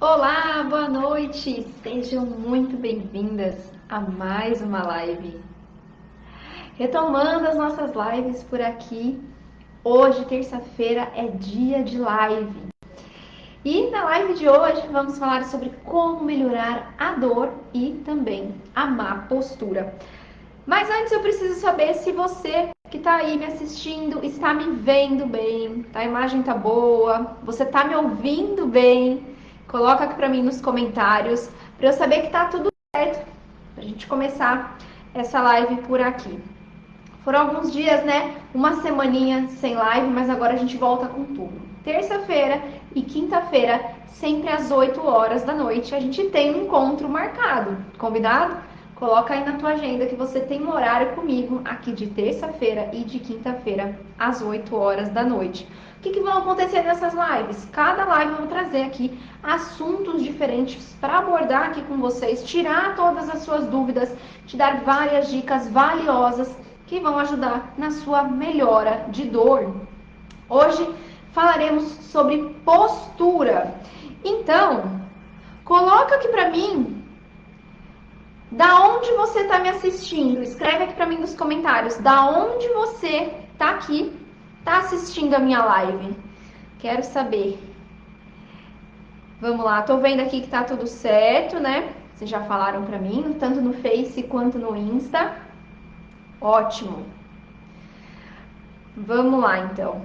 Olá, boa noite! Sejam muito bem-vindas a mais uma live. Retomando as nossas lives por aqui, hoje, terça-feira, é dia de live. E na live de hoje vamos falar sobre como melhorar a dor e também a má postura. Mas antes eu preciso saber se você que está aí me assistindo está me vendo bem, a imagem tá boa, você está me ouvindo bem. Coloca aqui para mim nos comentários para eu saber que tá tudo certo para a gente começar essa live por aqui. Foram alguns dias, né? Uma semaninha sem live, mas agora a gente volta com tudo. Terça-feira e quinta-feira, sempre às 8 horas da noite, a gente tem um encontro marcado. Combinado? Coloca aí na tua agenda que você tem um horário comigo aqui de terça-feira e de quinta-feira, às 8 horas da noite. O que vão acontecer nessas lives? Cada live eu vou trazer aqui assuntos diferentes para abordar aqui com vocês, tirar todas as suas dúvidas, te dar várias dicas valiosas que vão ajudar na sua melhora de dor. Hoje falaremos sobre postura. Então, coloca aqui para mim da onde você está me assistindo. Escreve aqui para mim nos comentários da onde você está aqui, está assistindo a minha live. Quero saber. Vamos lá, tô vendo aqui que tá tudo certo, né? Vocês já falaram para mim, tanto no Face quanto no Insta. Ótimo. Vamos lá, então.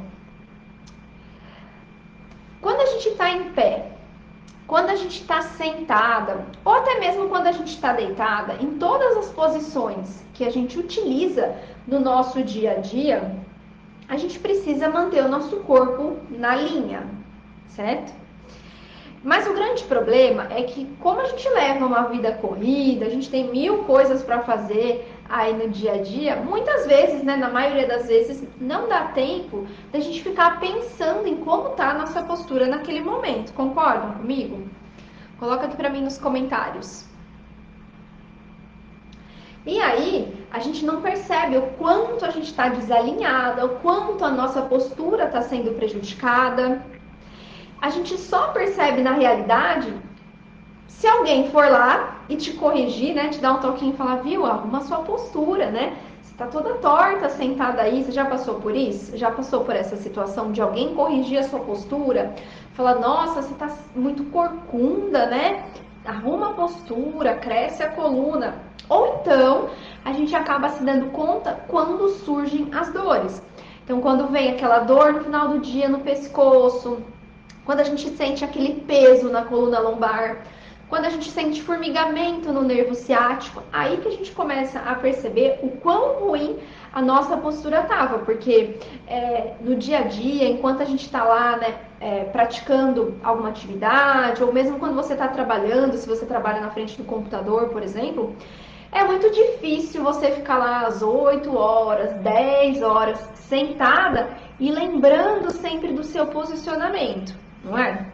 Quando a gente está em pé, quando a gente está sentada, ou até mesmo quando a gente está deitada, em todas as posições que a gente utiliza no nosso dia a dia, a gente precisa manter o nosso corpo na linha, certo? Mas o grande problema é que, como a gente leva uma vida corrida, a gente tem mil coisas para fazer aí no dia a dia, muitas vezes, né, na maioria das vezes, não dá tempo da gente ficar pensando em como tá a nossa postura naquele momento. Concordam comigo? Coloca aqui para mim nos comentários. E aí, a gente não percebe o quanto a gente está desalinhada, o quanto a nossa postura está sendo prejudicada. A gente só percebe na realidade se alguém for lá e te corrigir, né, te dar um toquinho e falar, viu, arruma a sua postura, né? Você tá toda torta sentada aí, você já passou por isso? Já passou por essa situação de alguém corrigir a sua postura? Falar, nossa, você tá muito corcunda, né? Arruma a postura, cresce a coluna. Ou então, a gente acaba se dando conta quando surgem as dores. Então, quando vem aquela dor no final do dia no pescoço, quando a gente sente aquele peso na coluna lombar, quando a gente sente formigamento no nervo ciático, aí que a gente começa a perceber o quão ruim a nossa postura estava, porque no dia a dia, enquanto a gente está lá, né, praticando alguma atividade, ou mesmo quando você está trabalhando, se você trabalha na frente do computador, por exemplo, é muito difícil você ficar lá às 8 horas, 10 horas sentada e lembrando sempre do seu posicionamento, não é?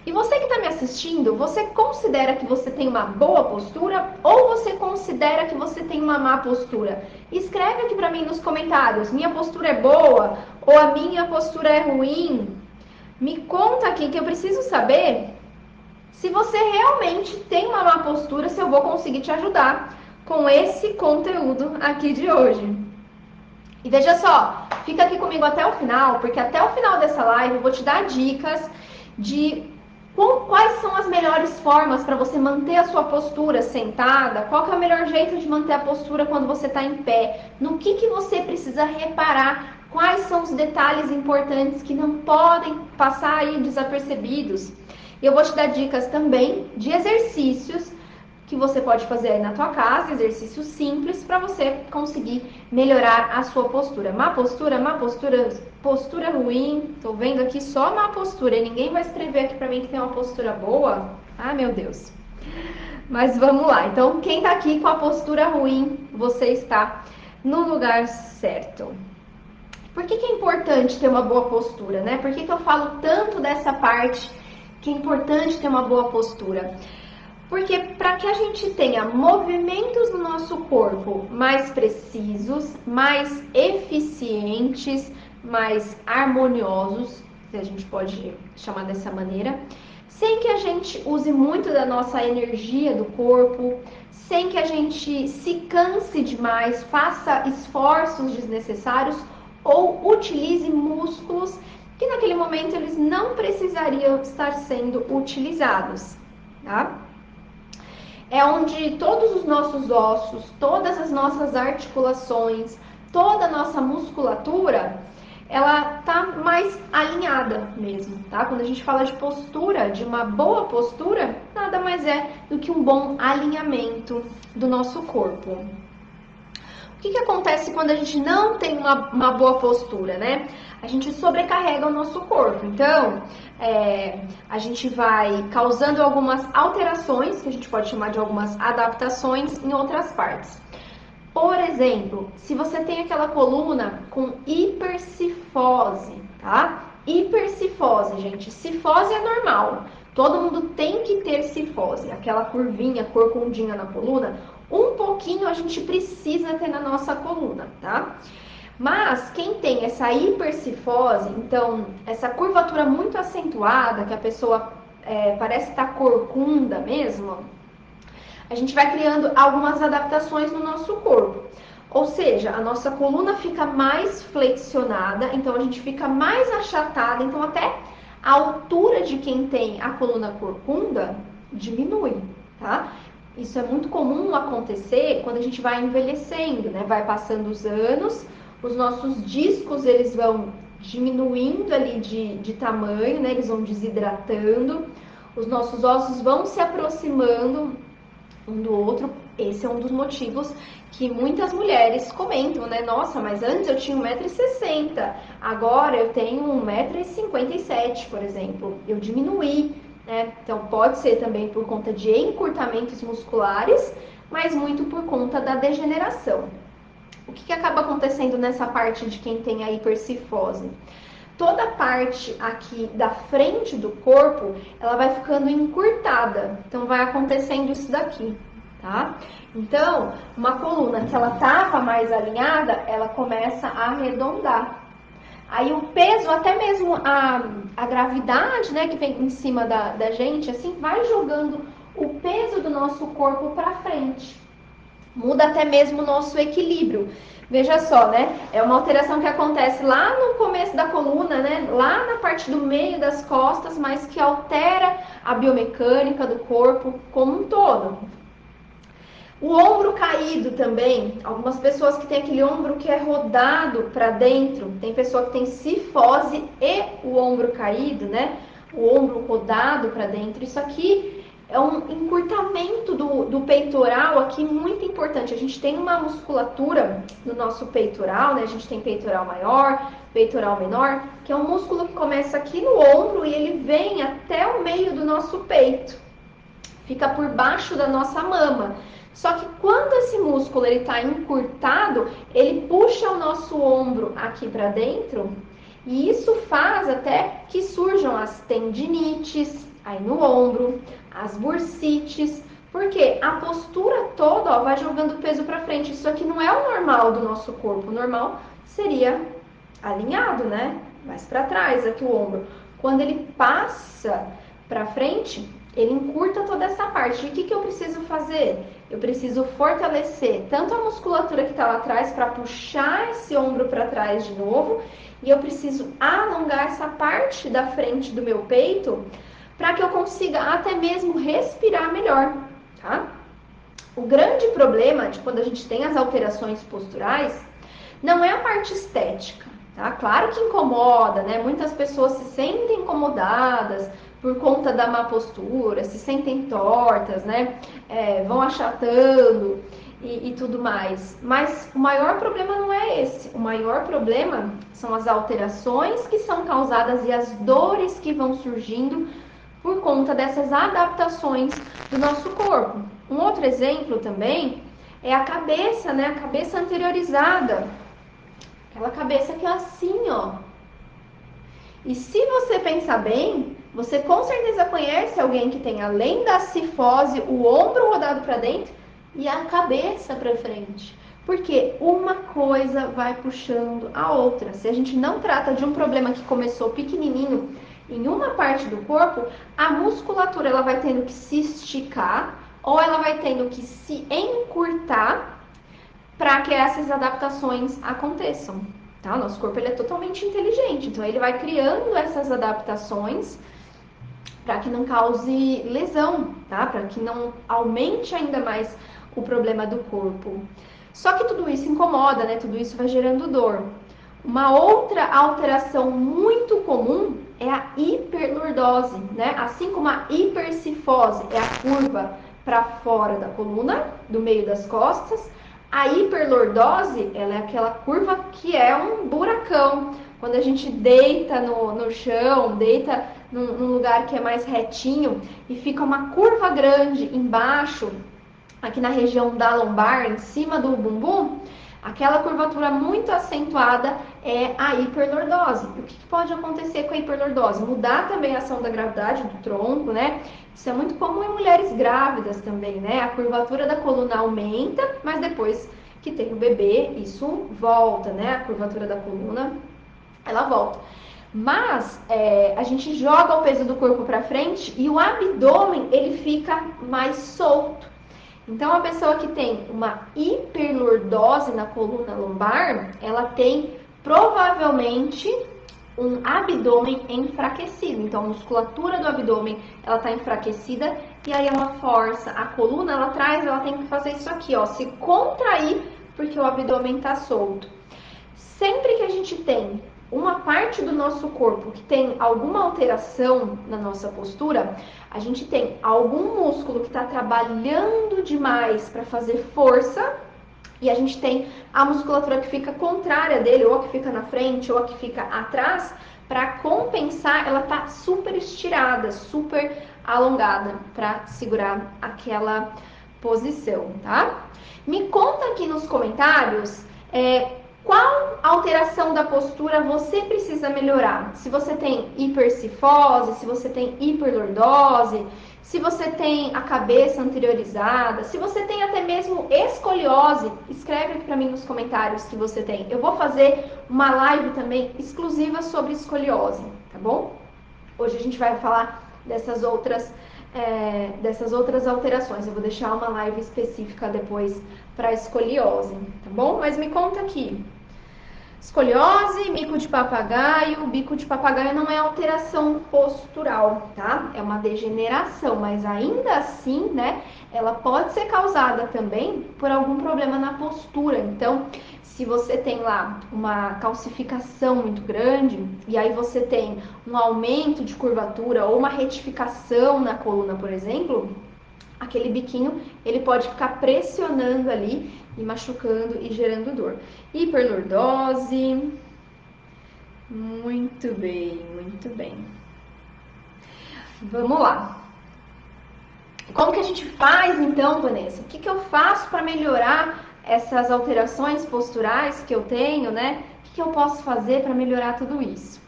E você que está me assistindo, você considera que você tem uma boa postura ou você considera que você tem uma má postura? Escreve aqui para mim nos comentários, minha postura é boa ou a minha postura é ruim? Me conta aqui que eu preciso saber se você realmente tem uma má postura, se eu vou conseguir te ajudar com esse conteúdo aqui de hoje. E veja só, fica aqui comigo até o final, porque até o final dessa live eu vou te dar dicas de quais são as melhores formas para você manter a sua postura sentada, qual que é o melhor jeito de manter a postura quando você está em pé, no que você precisa reparar, quais são os detalhes importantes que não podem passar aí desapercebidos. Eu vou te dar dicas também de exercícios que você pode fazer aí na tua casa, exercícios simples para você conseguir melhorar a sua postura. Má postura, postura ruim. Tô vendo aqui só má postura e ninguém vai escrever aqui para mim que tem uma postura boa. Ai, meu Deus. Mas vamos lá. Então, quem tá aqui com a postura ruim, você está no lugar certo. Por que é importante ter uma boa postura, né? Por que eu falo tanto dessa parte que é importante ter uma boa postura? Porque para que a gente tenha movimentos no nosso corpo mais precisos, mais eficientes, mais harmoniosos, se a gente pode chamar dessa maneira, sem que a gente use muito da nossa energia do corpo, sem que a gente se canse demais, faça esforços desnecessários ou utilize músculos que naquele momento eles não precisariam estar sendo utilizados, tá? É onde todos os nossos ossos, todas as nossas articulações, toda a nossa musculatura, ela tá mais alinhada mesmo, tá? Quando a gente fala de postura, de uma boa postura, nada mais é do que um bom alinhamento do nosso corpo. O que acontece quando a gente não tem uma boa postura, né? A gente sobrecarrega o nosso corpo. Então, a gente vai causando algumas alterações, que a gente pode chamar de algumas adaptações em outras partes. Por exemplo, se você tem aquela coluna com hipercifose, tá? Hipercifose, gente. Cifose é normal. Todo mundo tem que ter cifose. Aquela curvinha, corcundinha na coluna, um pouquinho a gente precisa ter na nossa coluna, tá? Mas quem tem essa hipercifose, então essa curvatura muito acentuada, que a pessoa parece estar corcunda mesmo, a gente vai criando algumas adaptações no nosso corpo. Ou seja, a nossa coluna fica mais flexionada, então a gente fica mais achatada, então até a altura de quem tem a coluna corcunda diminui, tá? Isso é muito comum acontecer quando a gente vai envelhecendo, né? Vai passando os anos, os nossos discos eles vão diminuindo ali de tamanho, né? Eles vão desidratando, os nossos ossos vão se aproximando um do outro. Esse é um dos motivos que muitas mulheres comentam, né? Nossa, mas antes eu tinha 1,60 m, agora eu tenho 1,57 m, por exemplo. Eu diminuí, né? Então pode ser também por conta de encurtamentos musculares, mas muito por conta da degeneração. O que acaba acontecendo nessa parte de quem tem a hipercifose? Toda a parte aqui da frente do corpo, ela vai ficando encurtada. Então, vai acontecendo isso daqui, tá? Então, uma coluna que ela tava mais alinhada, ela começa a arredondar. Aí o peso, até mesmo a gravidade, né, que vem em cima da gente, assim, vai jogando o peso do nosso corpo para frente. Muda até mesmo o nosso equilíbrio. Veja só, né? É uma alteração que acontece lá no começo da coluna, né? Lá na parte do meio das costas, mas que altera a biomecânica do corpo como um todo. O ombro caído também. Algumas pessoas que têm aquele ombro que é rodado para dentro. Tem pessoa que tem cifose e o ombro caído, né? O ombro rodado para dentro. Isso aqui é um encurtamento do peitoral aqui muito importante. A gente tem uma musculatura no nosso peitoral, né? A gente tem peitoral maior, peitoral menor, que é um músculo que começa aqui no ombro e ele vem até o meio do nosso peito. Fica por baixo da nossa mama. Só que quando esse músculo ele está encurtado, ele puxa o nosso ombro aqui para dentro e isso faz até que surjam as tendinites aí no ombro, as bursites, porque a postura toda, ó, vai jogando peso para frente. Isso aqui não é o normal do nosso corpo. O normal seria alinhado, né? Mais para trás aqui o ombro. Quando ele passa para frente, ele encurta toda essa parte. E o que eu preciso fazer? Eu preciso fortalecer tanto a musculatura que está lá atrás para puxar esse ombro para trás de novo, e eu preciso alongar essa parte da frente do meu peito para que eu consiga até mesmo respirar melhor, tá? O grande problema de quando a gente tem as alterações posturais não é a parte estética, tá? Claro que incomoda, né? Muitas pessoas se sentem incomodadas por conta da má postura, se sentem tortas, né? Vão achatando e tudo mais. Mas o maior problema não é esse. O maior problema são as alterações que são causadas e as dores que vão surgindo por conta dessas adaptações do nosso corpo. Um outro exemplo também é a cabeça, né? A cabeça anteriorizada. Aquela cabeça que é assim, ó. E se você pensar bem, você com certeza conhece alguém que tem, além da cifose, o ombro rodado para dentro e a cabeça para frente. Porque uma coisa vai puxando a outra. Se a gente não trata de um problema que começou pequenininho em uma parte do corpo, a musculatura ela vai tendo que se esticar ou ela vai tendo que se encurtar para que essas adaptações aconteçam. Tá? O nosso corpo ele é totalmente inteligente, então ele vai criando essas adaptações para que não cause lesão, tá? Para que não aumente ainda mais o problema do corpo. Só que tudo isso incomoda, né? Tudo isso vai gerando dor. Uma outra alteração muito comum é a hiperlordose, né? Assim como a hipercifose é a curva para fora da coluna, do meio das costas, a hiperlordose, ela é aquela curva que é um buracão. Quando a gente deita no chão, deita num lugar que é mais retinho e fica uma curva grande embaixo, aqui na região da lombar, em cima do bumbum, aquela curvatura muito acentuada é a hiperlordose. O que pode acontecer com a hiperlordose? Mudar também a ação da gravidade do tronco, né? Isso é muito comum em mulheres grávidas também, né? A curvatura da coluna aumenta, mas depois que tem o bebê, isso volta, né? A curvatura da coluna, ela volta. Mas a gente joga o peso do corpo para frente e o abdômen ele fica mais solto. Então, a pessoa que tem uma hiperlordose na coluna lombar, ela tem provavelmente um abdômen enfraquecido. Então, a musculatura do abdômen, ela está enfraquecida e aí ela força a coluna, ela tem que fazer isso aqui, ó, se contrair porque o abdômen está solto. Sempre que a gente tem uma parte do nosso corpo que tem alguma alteração na nossa postura, a gente tem algum músculo que está trabalhando demais para fazer força e a gente tem a musculatura que fica contrária dele, ou a que fica na frente, ou a que fica atrás, para compensar, ela tá super estirada, super alongada para segurar aquela posição, tá? Me conta aqui nos comentários qual alteração da postura você precisa melhorar? Se você tem hipercifose, se você tem hiperlordose, se você tem a cabeça anteriorizada, se você tem até mesmo escoliose, escreve aqui para mim nos comentários se você tem. Eu vou fazer uma live também exclusiva sobre escoliose, tá bom? Hoje a gente vai falar dessas outras alterações. Eu vou deixar uma live específica depois para escoliose, tá bom? Mas me conta aqui. Escoliose, bico de papagaio. Bico de papagaio não é alteração postural, tá? É uma degeneração, mas ainda assim, né, ela pode ser causada também por algum problema na postura. Então, se você tem lá uma calcificação muito grande e aí você tem um aumento de curvatura ou uma retificação na coluna, por exemplo, aquele biquinho ele pode ficar pressionando ali e machucando e gerando dor. Hiperlordose. Muito bem, muito bem. Vamos lá. Como que a gente faz então, Vanessa? O que eu faço para melhorar essas alterações posturais que eu tenho, né? O que eu posso fazer para melhorar tudo isso?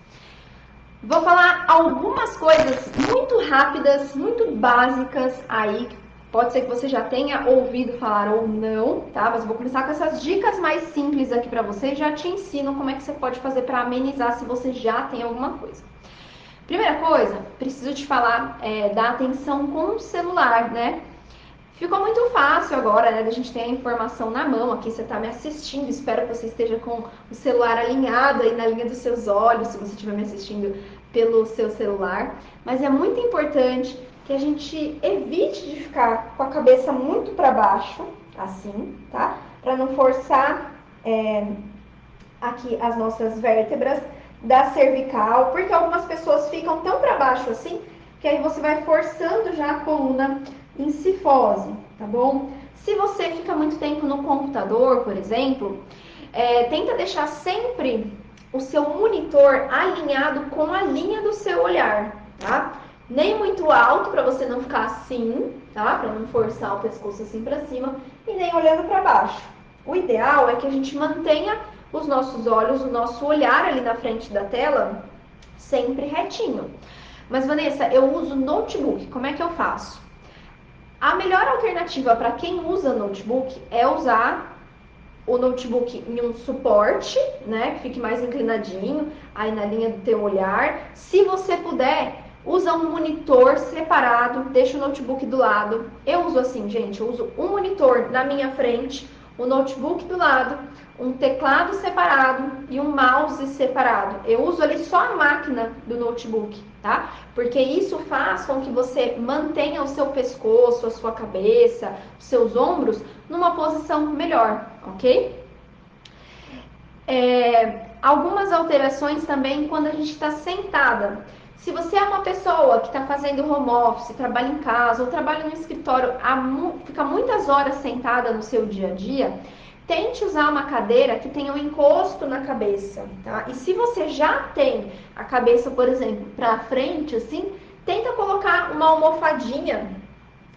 Vou falar algumas coisas muito rápidas, muito básicas aí. Pode ser que você já tenha ouvido falar ou não, tá? Mas eu vou começar com essas dicas mais simples aqui para você e já te ensino como é que você pode fazer para amenizar se você já tem alguma coisa. Primeira coisa, preciso te falar da atenção com o celular, né? Ficou muito fácil agora, né? A gente tem a informação na mão aqui, você está me assistindo, espero que você esteja com o celular alinhado aí na linha dos seus olhos, se você estiver me assistindo pelo seu celular. Mas é muito importante que a gente evite de ficar com a cabeça muito para baixo, assim, tá? Para não forçar aqui as nossas vértebras da cervical, porque algumas pessoas ficam tão para baixo assim, que aí você vai forçando já a coluna em cifose, tá bom? Se você fica muito tempo no computador, por exemplo, tenta deixar sempre o seu monitor alinhado com a linha do seu olhar, tá? Nem muito alto para você não ficar assim, tá? Para não forçar o pescoço assim para cima e nem olhando para baixo. O ideal é que a gente mantenha os nossos olhos, o nosso olhar ali na frente da tela sempre retinho. Mas Vanessa, eu uso notebook, como é que eu faço? A melhor alternativa para quem usa notebook é usar o notebook em um suporte, né, que fique mais inclinadinho, aí na linha do teu olhar. Se você puder, usa um monitor separado, deixa o notebook do lado. Eu uso assim, gente, eu uso um monitor na minha frente, o notebook do lado, um teclado separado e um mouse separado. Eu uso ali só a máquina do notebook, tá? Porque isso faz com que você mantenha o seu pescoço, a sua cabeça, os seus ombros numa posição melhor, ok? Algumas alterações também quando a gente está sentada. Se você é uma pessoa que está fazendo home office, trabalha em casa ou trabalha no escritório, fica muitas horas sentada no seu dia a dia, tente usar uma cadeira que tenha um encosto na cabeça, tá? E se você já tem a cabeça, por exemplo, para frente, assim, tenta colocar uma almofadinha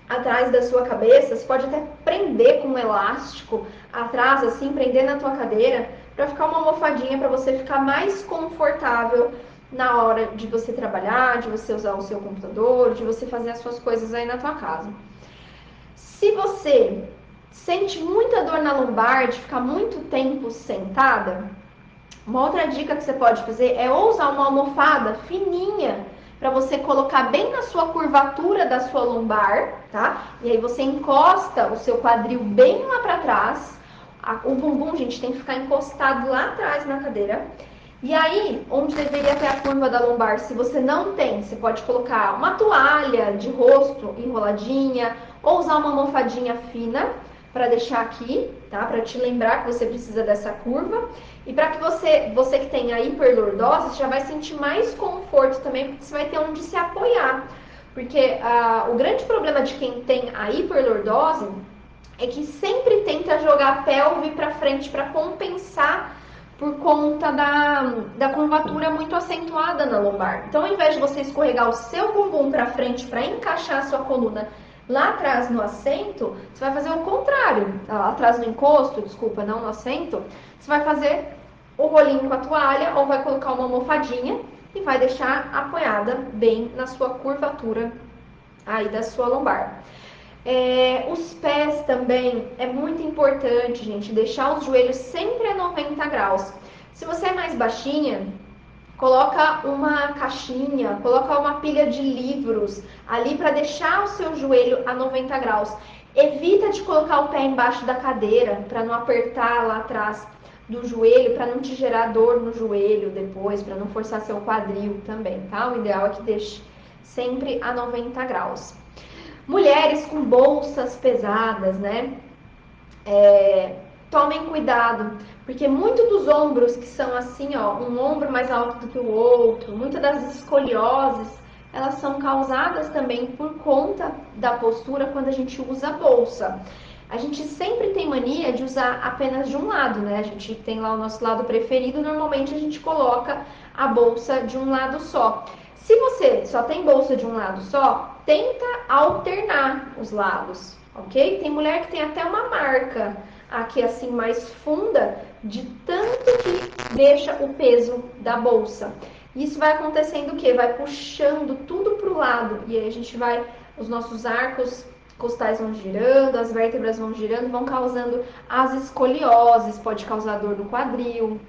atrás da sua cabeça. Você pode até prender com um elástico atrás, assim, prender na tua cadeira, para ficar uma almofadinha para você ficar mais confortável na hora de você trabalhar, de você usar o seu computador, de você fazer as suas coisas aí na tua casa. Se você sente muita dor na lombar, de ficar muito tempo sentada, uma outra dica que você pode fazer é usar uma almofada fininha para você colocar bem na sua curvatura da sua lombar, tá? E aí você encosta o seu quadril bem lá para trás. O bumbum, gente, tem que ficar encostado lá atrás na cadeira. E aí, onde deveria ter a curva da lombar, se você não tem, você pode colocar uma toalha de rosto enroladinha ou usar uma almofadinha fina para deixar aqui, tá? Para te lembrar que você precisa dessa curva. E para que você que tem a hiperlordose, você já vai sentir mais conforto também, porque você vai ter onde se apoiar. Porque o grande problema de quem tem a hiperlordose é que sempre tenta jogar a pelve para frente para compensar por conta da curvatura muito acentuada na lombar. Então, ao invés de você escorregar o seu bumbum para frente para encaixar a sua coluna lá atrás no assento, você vai fazer o contrário. Lá atrás no encosto, desculpa, não no assento. Você vai fazer o rolinho com a toalha ou vai colocar uma almofadinha e vai deixar apoiada bem na sua curvatura aí da sua lombar. Os pés também é muito importante, gente, deixar os joelhos sempre a 90 graus. Se você é mais baixinha, coloca uma caixinha, coloca uma pilha de livros ali para deixar o seu joelho a 90 graus. Evita de colocar o pé embaixo da cadeira para não apertar lá atrás do joelho, para não te gerar dor no joelho depois, para não forçar seu quadril também, tá? O ideal é que deixe sempre a 90 graus. Mulheres com bolsas pesadas, né? Tomem cuidado, porque muito dos ombros que são assim, ó, um ombro mais alto do que o outro, muitas das escolioses, elas são causadas também por conta da postura quando a gente usa a bolsa. A gente sempre tem mania de usar apenas de um lado, né? A gente tem lá o nosso lado preferido, normalmente a gente coloca a bolsa de um lado só. Se você só tem bolsa de um lado só, tenta alternar os lados, ok? Tem mulher que tem até uma marca aqui assim mais funda, de tanto que deixa o peso da bolsa. Isso vai acontecendo o quê? Vai puxando tudo para o lado e aí a gente vai, os nossos arcos costais vão girando, as vértebras vão girando, vão causando as escolioses, pode causar dor no quadril,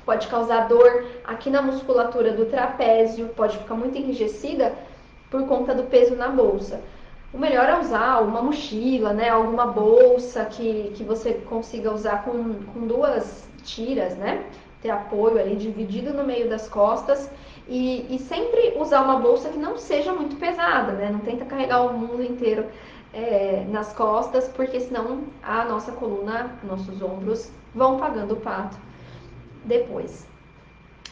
pode causar dor aqui na musculatura do trapézio, pode ficar muito enrijecida por conta do peso na bolsa. O melhor é usar uma mochila, né? Alguma bolsa que você consiga usar com duas tiras, né? Ter apoio ali dividido no meio das costas e sempre usar uma bolsa que não seja muito pesada, né? Não tenta carregar o mundo inteiro nas costas, porque senão a nossa coluna, nossos ombros vão pagando o pato depois.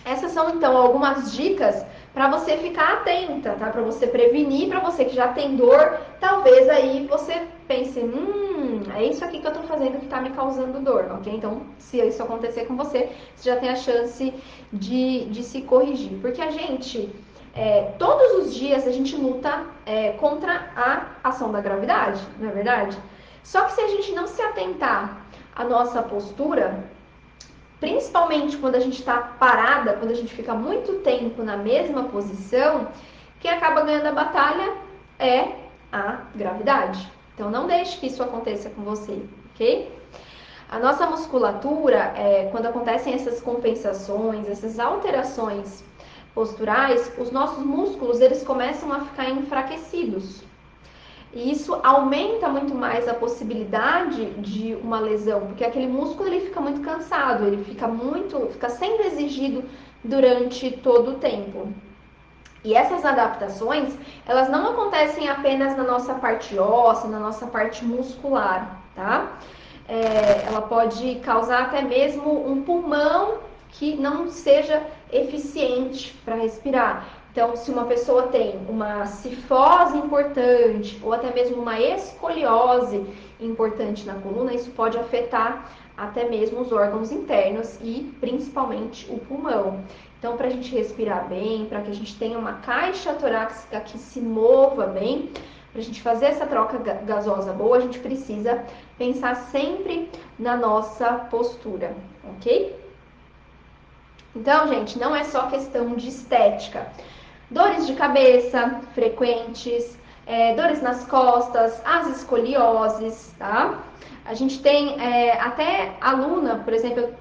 Essas são então algumas dicas para você ficar atenta, tá? Para você prevenir, para você que já tem dor, talvez aí você pense, é isso aqui que eu tô fazendo que tá me causando dor, ok? Então, se isso acontecer com você, você já tem a chance de se corrigir. Porque a gente, todos os dias, a gente luta contra a ação da gravidade, não é verdade? Só que se a gente não se atentar à nossa postura, principalmente quando a gente está parada, quando a gente fica muito tempo na mesma posição, quem acaba ganhando a batalha é a gravidade. Então não deixe que isso aconteça com você, ok? A nossa musculatura, quando acontecem essas compensações, essas alterações posturais, os nossos músculos eles começam a ficar enfraquecidos. E isso aumenta muito mais a possibilidade de uma lesão, porque aquele músculo ele fica muito cansado, ele fica sendo exigido durante todo o tempo. E essas adaptações, elas não acontecem apenas na nossa parte óssea, na nossa parte muscular, tá? Ela pode causar até mesmo um pulmão que não seja eficiente para respirar. Então, se uma pessoa tem uma cifose importante ou até mesmo uma escoliose importante na coluna, isso pode afetar até mesmo os órgãos internos e principalmente o pulmão. Então, para a gente respirar bem, para que a gente tenha uma caixa torácica que se mova bem, para a gente fazer essa troca gasosa boa, a gente precisa pensar sempre na nossa postura, ok? Então, gente, não é só questão de estética. Dores de cabeça frequentes, dores nas costas, as escolioses, tá? A gente tem até aluna, por exemplo,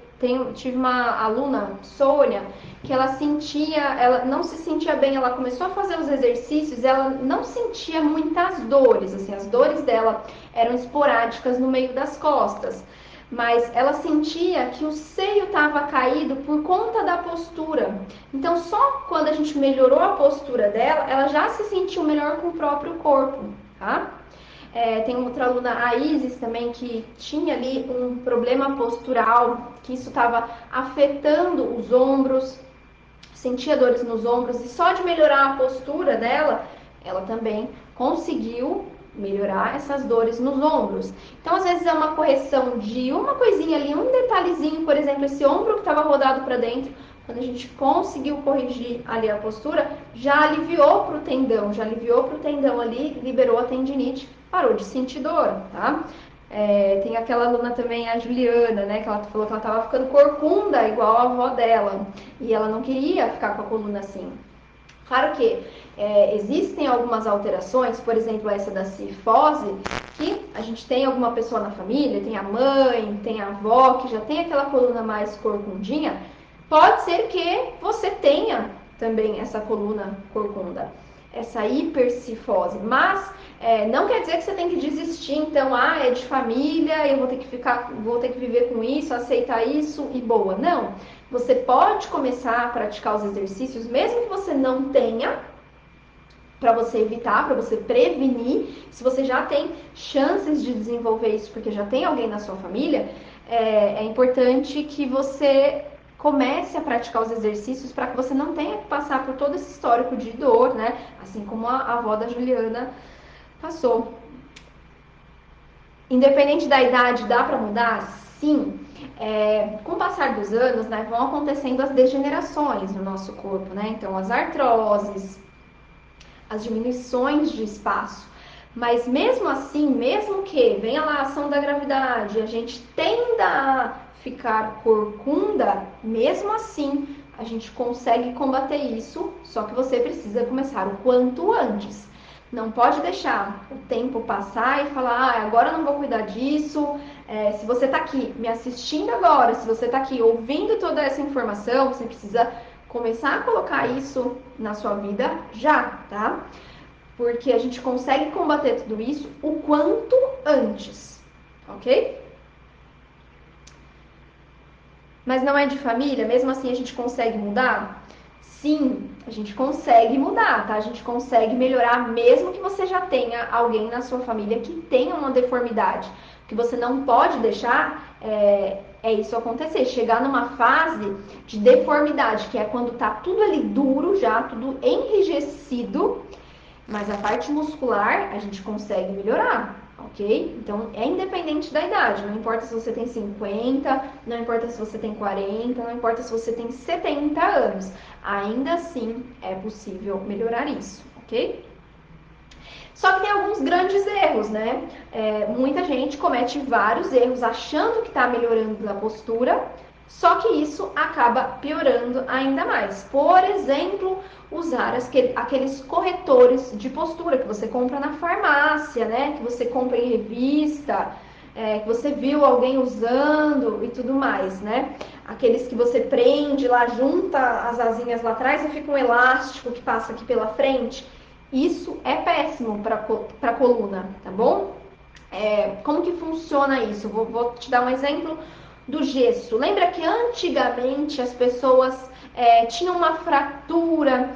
tive uma aluna, Sônia, que ela não se sentia bem, ela começou a fazer os exercícios, ela não sentia muitas dores, assim, as dores dela eram esporádicas no meio das costas, mas ela sentia que o seio estava caído por conta da postura. Então, só quando a gente melhorou a postura dela, ela já se sentiu melhor com o próprio corpo, tá? Tem outra aluna, a Isis, também, que tinha ali um problema postural, que isso estava afetando os ombros, sentia dores nos ombros, e só de melhorar a postura dela, ela também conseguiu melhorar essas dores nos ombros. Então, às vezes é uma correção de uma coisinha ali, um detalhezinho, por exemplo, esse ombro que estava rodado para dentro, quando a gente conseguiu corrigir ali a postura, já aliviou para o tendão ali, liberou a tendinite, parou de sentir dor, tá? Tem aquela aluna também, a Juliana, né, que ela falou que ela estava ficando corcunda, igual a avó dela, e ela não queria ficar com a coluna assim. Claro que existem algumas alterações, por exemplo, essa da cifose, que a gente tem alguma pessoa na família, tem a mãe, tem a avó, que já tem aquela coluna mais corcundinha, pode ser que você tenha também essa coluna corcunda, essa hipercifose, mas não quer dizer que você tem que desistir, então, é de família, eu vou ter que viver com isso, aceitar isso e boa. Não, você pode começar a praticar os exercícios, mesmo que você não tenha, para você evitar, para você prevenir. Se você já tem chances de desenvolver isso, porque já tem alguém na sua família, é importante que você comece a praticar os exercícios para que você não tenha que passar por todo esse histórico de dor, né? Assim como a avó da Juliana passou. Independente da idade, dá para mudar? Sim. Com o passar dos anos, né, vão acontecendo as degenerações no nosso corpo, né? Então, as artroses, as diminuições de espaço. Mas mesmo assim, mesmo que venha lá a ação da gravidade, a gente tenda a ficar corcunda, mesmo assim, a gente consegue combater isso, só que você precisa começar o quanto antes. Não pode deixar o tempo passar e falar, agora eu não vou cuidar disso. Se você está aqui me assistindo agora, se você está aqui ouvindo toda essa informação, você precisa começar a colocar isso na sua vida já, tá? Porque a gente consegue combater tudo isso o quanto antes, ok? Mas não é de família? Mesmo assim a gente consegue mudar? Sim, a gente consegue mudar, tá? A gente consegue melhorar, mesmo que você já tenha alguém na sua família que tenha uma deformidade. O que você não pode deixar é isso acontecer, chegar numa fase de deformidade, que é quando tá tudo ali duro já, tudo enrijecido, mas a parte muscular a gente consegue melhorar, ok? Então é independente da idade, não importa se você tem 50, não importa se você tem 40, não importa se você tem 70 anos, ainda assim é possível melhorar isso, ok? Só que tem alguns grandes erros, né? Muita gente comete vários erros achando que está melhorando a postura, só que isso acaba piorando ainda mais. Por exemplo, usar aqueles corretores de postura que você compra na farmácia, né? Que você compra em revista. que você viu alguém usando e tudo mais, né? Aqueles que você prende lá, junta as asinhas lá atrás e fica um elástico que passa aqui pela frente. Isso é péssimo para a coluna, tá bom? Como que funciona isso? Vou te dar um exemplo do gesso. Lembra que antigamente as pessoas tinham uma fratura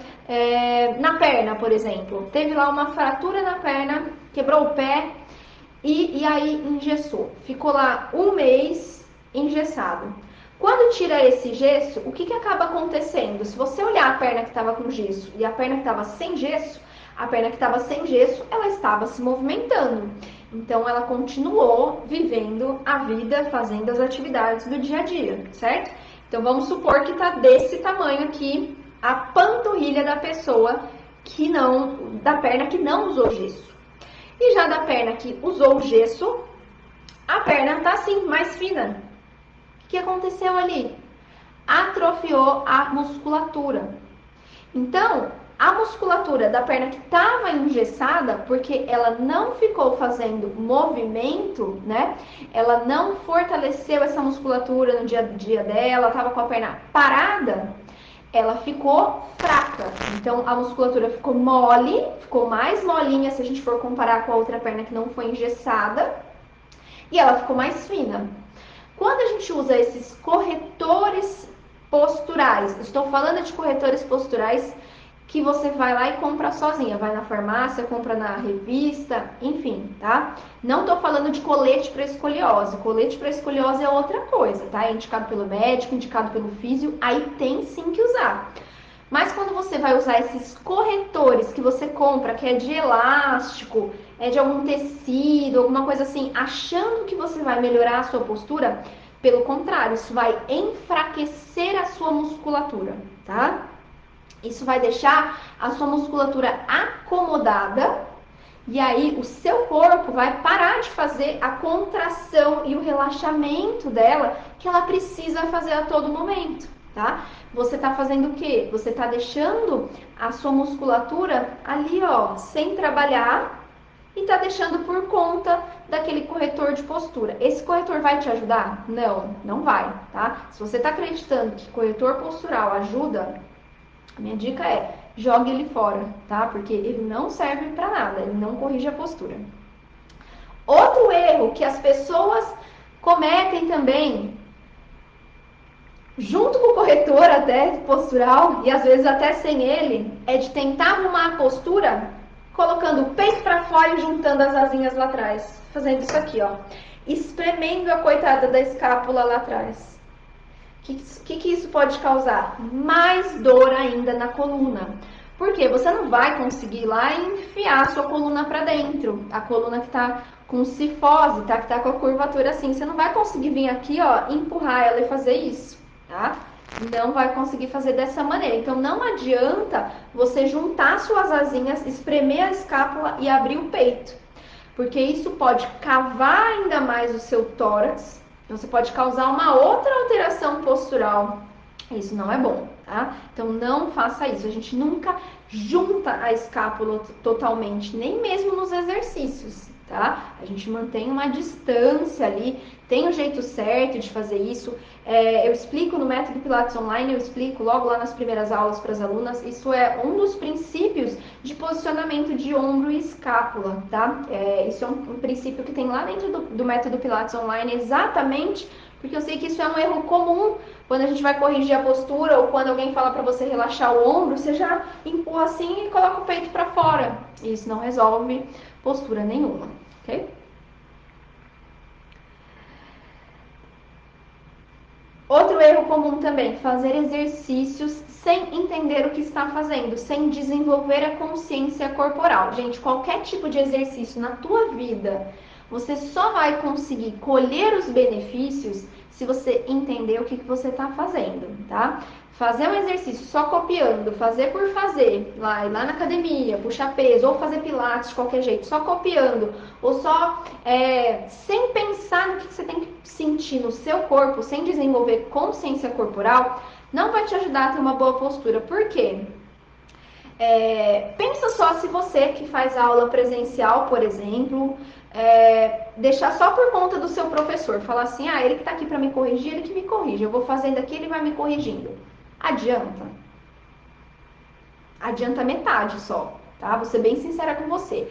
na perna, por exemplo. Teve lá uma fratura na perna, quebrou o pé e aí engessou. Ficou lá um mês engessado. Quando tira esse gesso, o que acaba acontecendo? Se você olhar a perna que estava com gesso e a perna que estava sem gesso, a perna que estava sem gesso, ela estava se movimentando. Então, ela continuou vivendo a vida, fazendo as atividades do dia a dia, certo? Então, vamos supor que está desse tamanho aqui a panturrilha da pessoa da perna que não usou gesso. E já da perna que usou o gesso, a perna está assim, mais fina. O que aconteceu ali? Atrofiou a musculatura. Então, a musculatura da perna que estava engessada, porque ela não ficou fazendo movimento, né? Ela não fortaleceu essa musculatura no dia a dia dela, estava com a perna parada, ela ficou fraca. Então, a musculatura ficou mole, ficou mais molinha se a gente for comparar com a outra perna que não foi engessada, e ela ficou mais fina. Quando a gente usa esses corretores posturais, estou falando de corretores posturais que você vai lá e compra sozinha, vai na farmácia, compra na revista, enfim, tá? Não tô falando de colete para escoliose. Colete para escoliose é outra coisa, tá? É indicado pelo médico, indicado pelo físio, aí tem sim que usar. Mas quando você vai usar esses corretores que você compra, que é de elástico, é de algum tecido, alguma coisa assim, achando que você vai melhorar a sua postura, pelo contrário, isso vai enfraquecer a sua musculatura, tá? Isso vai deixar a sua musculatura acomodada e aí o seu corpo vai parar de fazer a contração e o relaxamento dela que ela precisa fazer a todo momento, tá? Você tá fazendo o quê? Você tá deixando a sua musculatura ali, ó, sem trabalhar e tá deixando por conta daquele corretor de postura. Esse corretor vai te ajudar? Não, não vai, tá? Se você tá acreditando que corretor postural ajuda, a minha dica é, jogue ele fora, tá? Porque ele não serve para nada, ele não corrige a postura. Outro erro que as pessoas cometem também, junto com o corretor até postural, e às vezes até sem ele, é de tentar arrumar a postura colocando o peito para fora e juntando as asinhas lá atrás. Fazendo isso aqui, ó. Espremendo a coitada da escápula lá atrás. O que isso pode causar? Mais dor ainda na coluna. Por quê? Você não vai conseguir lá enfiar a sua coluna para dentro. A coluna que tá com cifose, tá? Que tá com a curvatura assim. Você não vai conseguir vir aqui, ó, empurrar ela e fazer isso, tá? Não vai conseguir fazer dessa maneira. Então, não adianta você juntar suas asinhas, espremer a escápula e abrir o peito. Porque isso pode cavar ainda mais o seu tórax. Você pode causar uma outra alteração postural. Isso não é bom, tá? Então, não faça isso. A gente nunca junta a escápula totalmente, nem mesmo nos exercícios, tá? A gente mantém uma distância ali, tem o jeito certo de fazer isso. Eu explico no método Pilates Online, eu explico logo lá nas primeiras aulas para as alunas. Isso é um dos princípios de posicionamento de ombro e escápula, tá? Isso é um princípio que tem lá dentro do método Pilates Online, exatamente porque eu sei que isso é um erro comum. Quando a gente vai corrigir a postura ou quando alguém fala para você relaxar o ombro, você já empurra assim e coloca o peito para fora. Isso não resolve postura nenhuma, ok? Outro erro comum também, fazer exercícios sem entender o que está fazendo, sem desenvolver a consciência corporal. Gente, qualquer tipo de exercício na tua vida, você só vai conseguir colher os benefícios se você entender o que você está fazendo, tá? Fazer um exercício só copiando, fazer por fazer, ir lá na academia, puxar peso, ou fazer pilates de qualquer jeito, só copiando, ou só sem pensar no que você tem que sentir no seu corpo, sem desenvolver consciência corporal, não vai te ajudar a ter uma boa postura. Por quê? Pensa só se você que faz aula presencial, por exemplo, deixar só por conta do seu professor. Falar assim, ele que tá aqui para me corrigir, ele que me corrige. Eu vou fazendo aqui, ele vai me corrigindo. Adianta? Adianta metade só, tá? Vou ser bem sincera com você.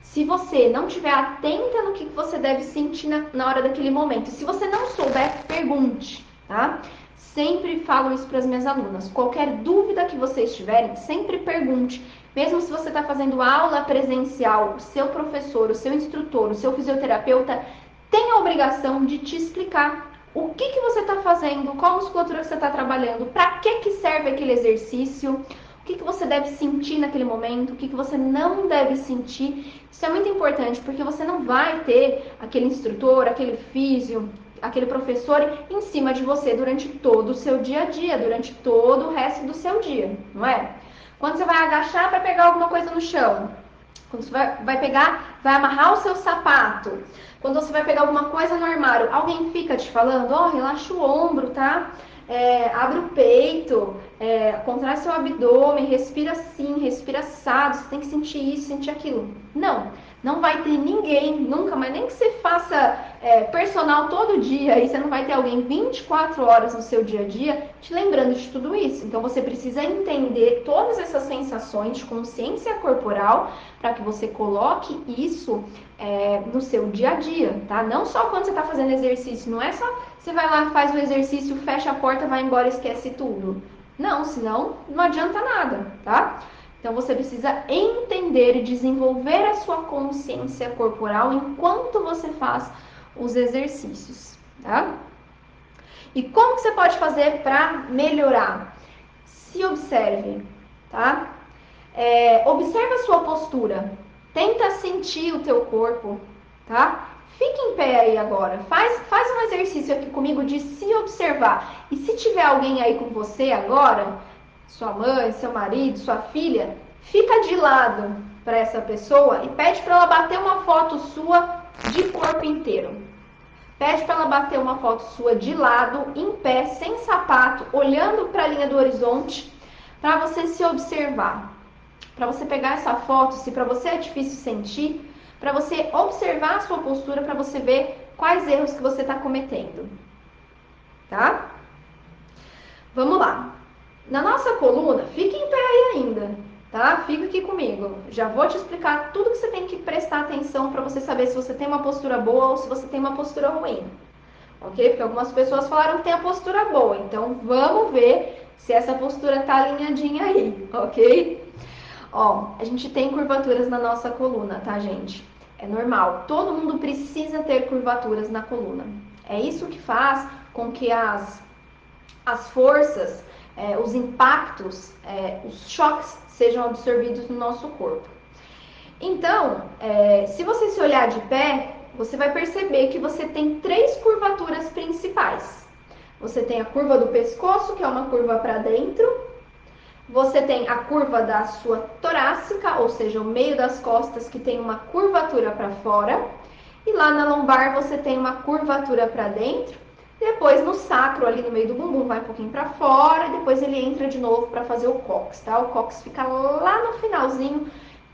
Se você não estiver atenta no que você deve sentir na hora daquele momento, se você não souber, pergunte, tá? Sempre falo isso para as minhas alunas. Qualquer dúvida que vocês tiverem, sempre pergunte. Mesmo se você está fazendo aula presencial, o seu professor, o seu instrutor, o seu fisioterapeuta tem a obrigação de te explicar o que você está fazendo, qual musculatura que você está trabalhando, para que serve aquele exercício, o que você deve sentir naquele momento, o que você não deve sentir. Isso é muito importante, porque você não vai ter aquele instrutor, aquele físio, aquele professor em cima de você durante todo o seu dia a dia, durante todo o resto do seu dia, não é? Quando você vai agachar para pegar alguma coisa no chão, quando você vai pegar, vai amarrar o seu sapato, quando você vai pegar alguma coisa no armário, alguém fica te falando, relaxa o ombro, tá? Abre o peito, contrai seu abdômen, respira assim, respira assado, você tem que sentir isso, sentir aquilo. Não vai ter ninguém, nunca, mas nem que você faça personal todo dia, e você não vai ter alguém 24 horas no seu dia a dia te lembrando de tudo isso. Então você precisa entender todas essas sensações de consciência corporal para que você coloque isso no seu dia a dia, tá? Não só quando você está fazendo exercício, não é só você vai lá, faz o exercício, fecha a porta, vai embora e esquece tudo. Não, senão não adianta nada, tá? Então você precisa entender e desenvolver a sua consciência corporal enquanto você faz os exercícios, tá? E como que você pode fazer para melhorar? Se observe, tá? Observe a sua postura. Tenta sentir o teu corpo, tá? Fique em pé aí agora. Faz um exercício aqui comigo de se observar. E se tiver alguém aí com você agora, sua mãe, seu marido, sua filha, fica de lado para essa pessoa e pede para ela bater uma foto sua de corpo inteiro. Pede para ela bater uma foto sua de lado, em pé, sem sapato, olhando para a linha do horizonte, para você se observar. Para você pegar essa foto, se para você é difícil sentir, para você observar a sua postura, para você ver quais erros que você está cometendo. Tá? Vamos lá. Na nossa coluna, fique em pé aí ainda, tá? Fica aqui comigo. Já vou te explicar tudo que você tem que prestar atenção para você saber se você tem uma postura boa ou se você tem uma postura ruim. Ok? Porque algumas pessoas falaram que tem a postura boa. Então, vamos ver se essa postura tá alinhadinha aí, ok? A gente tem curvaturas na nossa coluna, tá, gente? É normal. Todo mundo precisa ter curvaturas na coluna. É isso que faz com que as forças, os impactos, os choques sejam absorvidos no nosso corpo. Então, se você se olhar de pé, você vai perceber que você tem 3 curvaturas principais. Você tem a curva do pescoço, que é uma curva para dentro. Você tem a curva da sua torácica, ou seja, o meio das costas, que tem uma curvatura para fora. E lá na lombar você tem uma curvatura para dentro. Depois no sacro, ali no meio do bumbum, vai um pouquinho para fora. E depois ele entra de novo para fazer o cóccix, tá? O cóccix fica lá no finalzinho,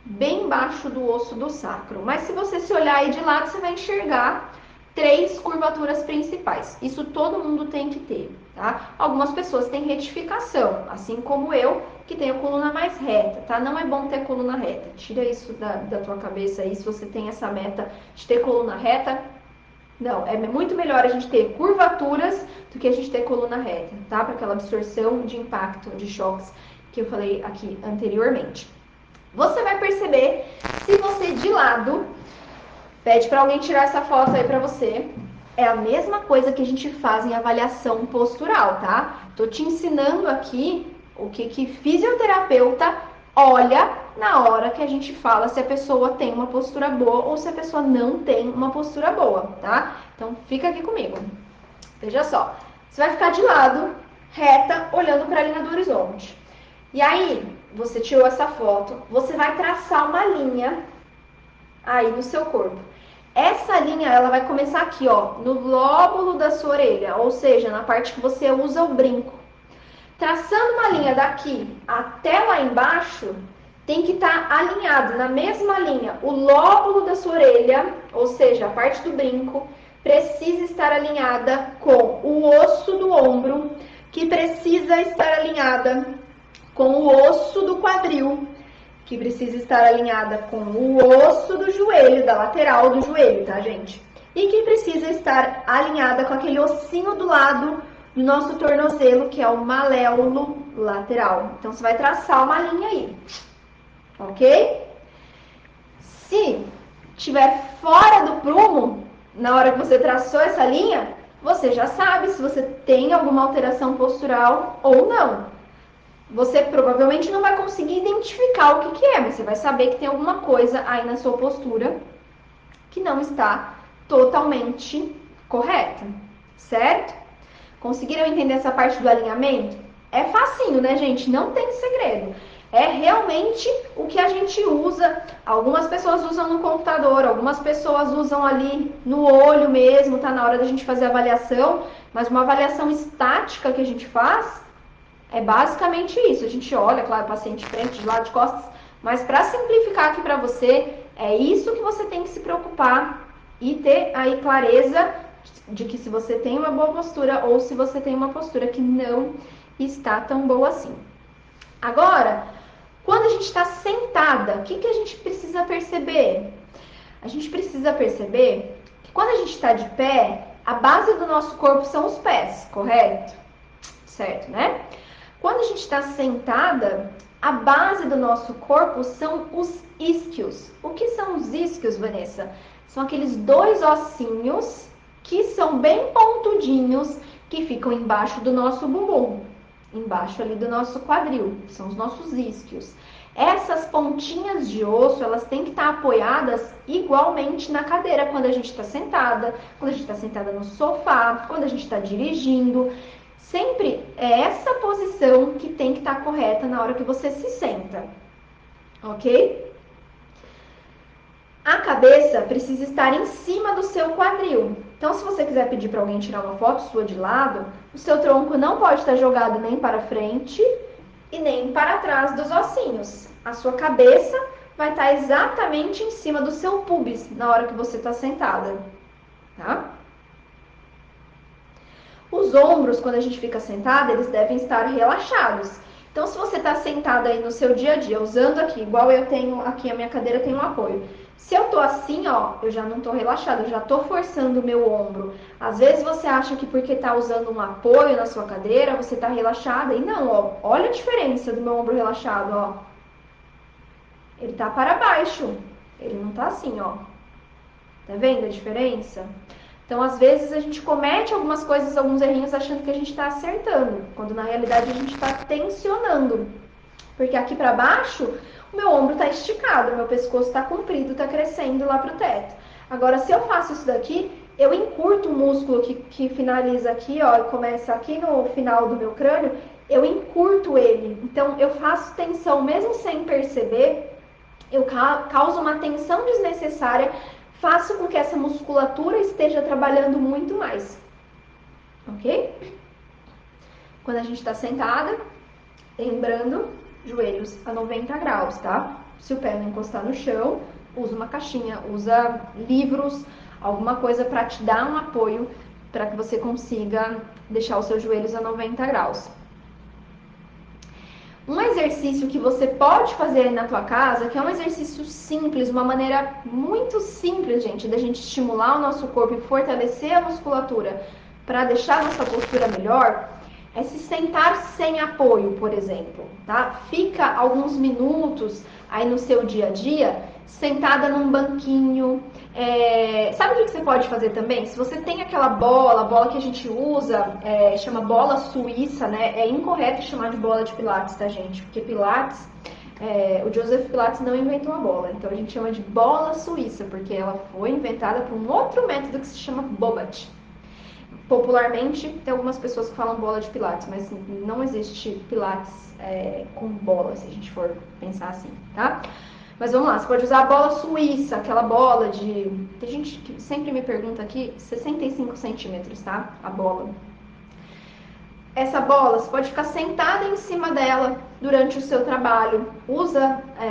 bem embaixo do osso do sacro. Mas se você se olhar aí de lado, você vai enxergar 3 curvaturas principais. Isso todo mundo tem que ter, tá? Algumas pessoas têm retificação, assim como eu, que tenho a coluna mais reta, tá? Não é bom ter coluna reta. Tira isso da tua cabeça aí, se você tem essa meta de ter coluna reta. Não, é muito melhor a gente ter curvaturas do que a gente ter coluna reta, tá? Para aquela absorção de impacto, de choques que eu falei aqui anteriormente. Você vai perceber, se você de lado pede para alguém tirar essa foto aí para você, é a mesma coisa que a gente faz em avaliação postural, tá? Tô te ensinando aqui o que fisioterapeuta olha na hora que a gente fala se a pessoa tem uma postura boa ou se a pessoa não tem uma postura boa, tá? Então fica aqui comigo. Veja só, você vai ficar de lado, reta, olhando para a linha do horizonte. E aí, você tirou essa foto, você vai traçar uma linha aí no seu corpo. Essa linha, ela vai começar aqui, ó, no lóbulo da sua orelha, ou seja, na parte que você usa o brinco. Traçando uma linha daqui até lá embaixo, tem que estar alinhado na mesma linha. O lóbulo da sua orelha, ou seja, a parte do brinco, precisa estar alinhada com o osso do ombro, que precisa estar alinhada com o osso do quadril, que precisa estar alinhada com o osso do joelho, da lateral do joelho, tá, gente? E que precisa estar alinhada com aquele ossinho do lado do nosso tornozelo, que é o maléolo lateral. Então, você vai traçar uma linha aí, ok? Se estiver fora do prumo, na hora que você traçou essa linha, você já sabe se você tem alguma alteração postural ou não. Você provavelmente não vai conseguir identificar o que é, mas você vai saber que tem alguma coisa aí na sua postura que não está totalmente correta, certo? Conseguiram entender essa parte do alinhamento? É facinho, né, gente? Não tem segredo. É realmente o que a gente usa. Algumas pessoas usam no computador, algumas pessoas usam ali no olho mesmo, tá na hora da gente fazer a avaliação, mas uma avaliação estática que a gente faz é basicamente isso. A gente olha, claro, o paciente de frente, de lado, de costas, mas para simplificar aqui para você, é isso que você tem que se preocupar e ter aí clareza de que se você tem uma boa postura ou se você tem uma postura que não está tão boa assim. Agora, quando a gente está sentada, o que a gente precisa perceber? A gente precisa perceber que quando a gente está de pé, a base do nosso corpo são os pés, correto? Certo, né? Quando a gente está sentada, a base do nosso corpo são os isquios. O que são os isquios, Vanessa? São aqueles dois ossinhos que são bem pontudinhos, que ficam embaixo do nosso bumbum, embaixo ali do nosso quadril, são os nossos isquios. Essas pontinhas de osso, elas têm que estar apoiadas igualmente na cadeira, quando a gente está sentada, quando a gente está sentada no sofá, quando a gente está dirigindo. Sempre é essa posição que tem que estar correta na hora que você se senta, ok? A cabeça precisa estar em cima do seu quadril. Então, se você quiser pedir para alguém tirar uma foto sua de lado, o seu tronco não pode estar jogado nem para frente e nem para trás dos ossinhos. A sua cabeça vai estar exatamente em cima do seu pubis na hora que você está sentada, tá? Os ombros, quando a gente fica sentada, eles devem estar relaxados. Então, se você está sentada aí no seu dia a dia, usando aqui, igual eu tenho aqui, a minha cadeira tem um apoio. Se eu tô assim, ó, eu já não tô relaxada, eu já tô forçando o meu ombro. Às vezes você acha que porque tá usando um apoio na sua cadeira, você tá relaxada. E não, ó, olha a diferença do meu ombro relaxado, ó. Ele tá para baixo, ele não tá assim, ó. Tá vendo a diferença? Então, às vezes, a gente comete algumas coisas, alguns errinhos, achando que a gente está acertando, quando na realidade a gente está tensionando. Porque aqui para baixo, o meu ombro está esticado, o meu pescoço está comprido, está crescendo lá para o teto. Agora, se eu faço isso daqui, eu encurto o músculo que finaliza aqui, ó, e começa aqui no final do meu crânio, eu encurto ele. Então, eu faço tensão mesmo sem perceber, eu causo uma tensão desnecessária, faço com que essa musculatura esteja trabalhando muito mais, ok? Quando a gente está sentada, lembrando, joelhos a 90 graus, tá? Se o pé não encostar no chão, usa uma caixinha, usa livros, alguma coisa para te dar um apoio para que você consiga deixar os seus joelhos a 90 graus. Um exercício que você pode fazer na tua casa, que é um exercício simples, uma maneira muito simples, gente, da gente estimular o nosso corpo e fortalecer a musculatura para deixar a nossa postura melhor, é se sentar sem apoio, por exemplo, tá? Fica alguns minutos aí no seu dia a dia sentada num banquinho. Sabe o que você pode fazer também? Se você tem aquela bola, a bola que a gente usa, chama bola suíça, né? É incorreto chamar de bola de pilates, tá, gente? Porque pilates, o Joseph Pilates não inventou a bola. Então a gente chama de bola suíça, porque ela foi inventada por um outro método que se chama Bobat. Popularmente, tem algumas pessoas que falam bola de pilates, mas não existe pilates com bola, se a gente for pensar assim, tá? Mas vamos lá, você pode usar a bola suíça, aquela bola de... Tem gente que sempre me pergunta aqui, 65 centímetros, tá? A bola. essa bola, você pode ficar sentada em cima dela durante o seu trabalho.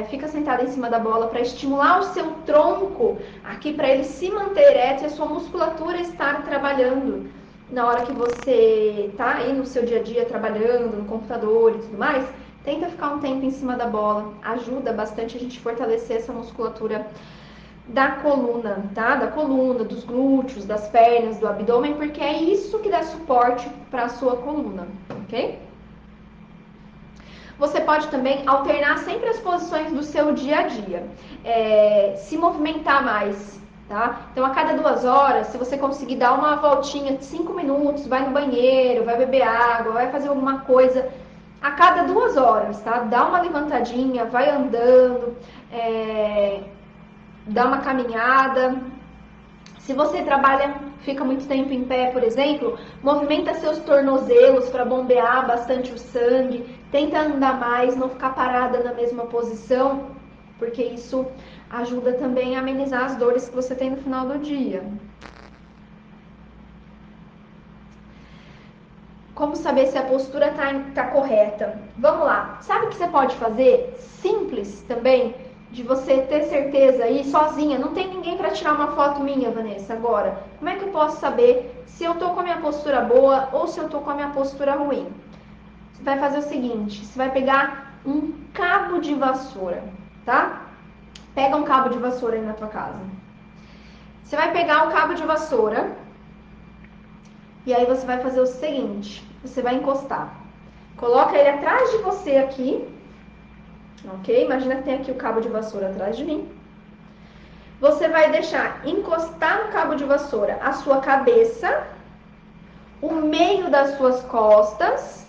Fica sentada em cima da bola para estimular o seu tronco aqui, para ele se manter ereto e a sua musculatura estar trabalhando. Na hora que você está aí no seu dia a dia trabalhando, no computador e tudo mais, tenta ficar um tempo em cima da bola. Ajuda bastante a gente fortalecer essa musculatura da coluna, tá? Da coluna, dos glúteos, das pernas, do abdômen, porque é isso que dá suporte para a sua coluna, ok? Você pode também alternar sempre as posições do seu dia a dia, se movimentar mais, tá? Então, a cada 2 horas, se você conseguir dar uma voltinha de 5 minutos, vai no banheiro, vai beber água, vai fazer alguma coisa, a cada 2 horas, tá? Dá uma levantadinha, vai andando, dá uma caminhada. Se você trabalha, fica muito tempo em pé, por exemplo, movimenta seus tornozelos para bombear bastante o sangue, tenta andar mais, não ficar parada na mesma posição, porque isso ajuda também a amenizar as dores que você tem no final do dia. Como saber se a postura tá correta? Vamos lá. Sabe o que você pode fazer? Simples também, de você ter certeza aí sozinha. Não tem ninguém para tirar uma foto minha, Vanessa, agora. Como é que eu posso saber se eu tô com a minha postura boa ou se eu tô com a minha postura ruim? Você vai fazer o seguinte, você vai pegar um cabo de vassoura, tá? Pega um cabo de vassoura aí na tua casa. Você vai pegar o cabo de vassoura e aí você vai fazer o seguinte, você vai encostar. Coloca ele atrás de você aqui, ok? Imagina que tem aqui o cabo de vassoura atrás de mim. Você vai deixar encostar no cabo de vassoura a sua cabeça, o meio das suas costas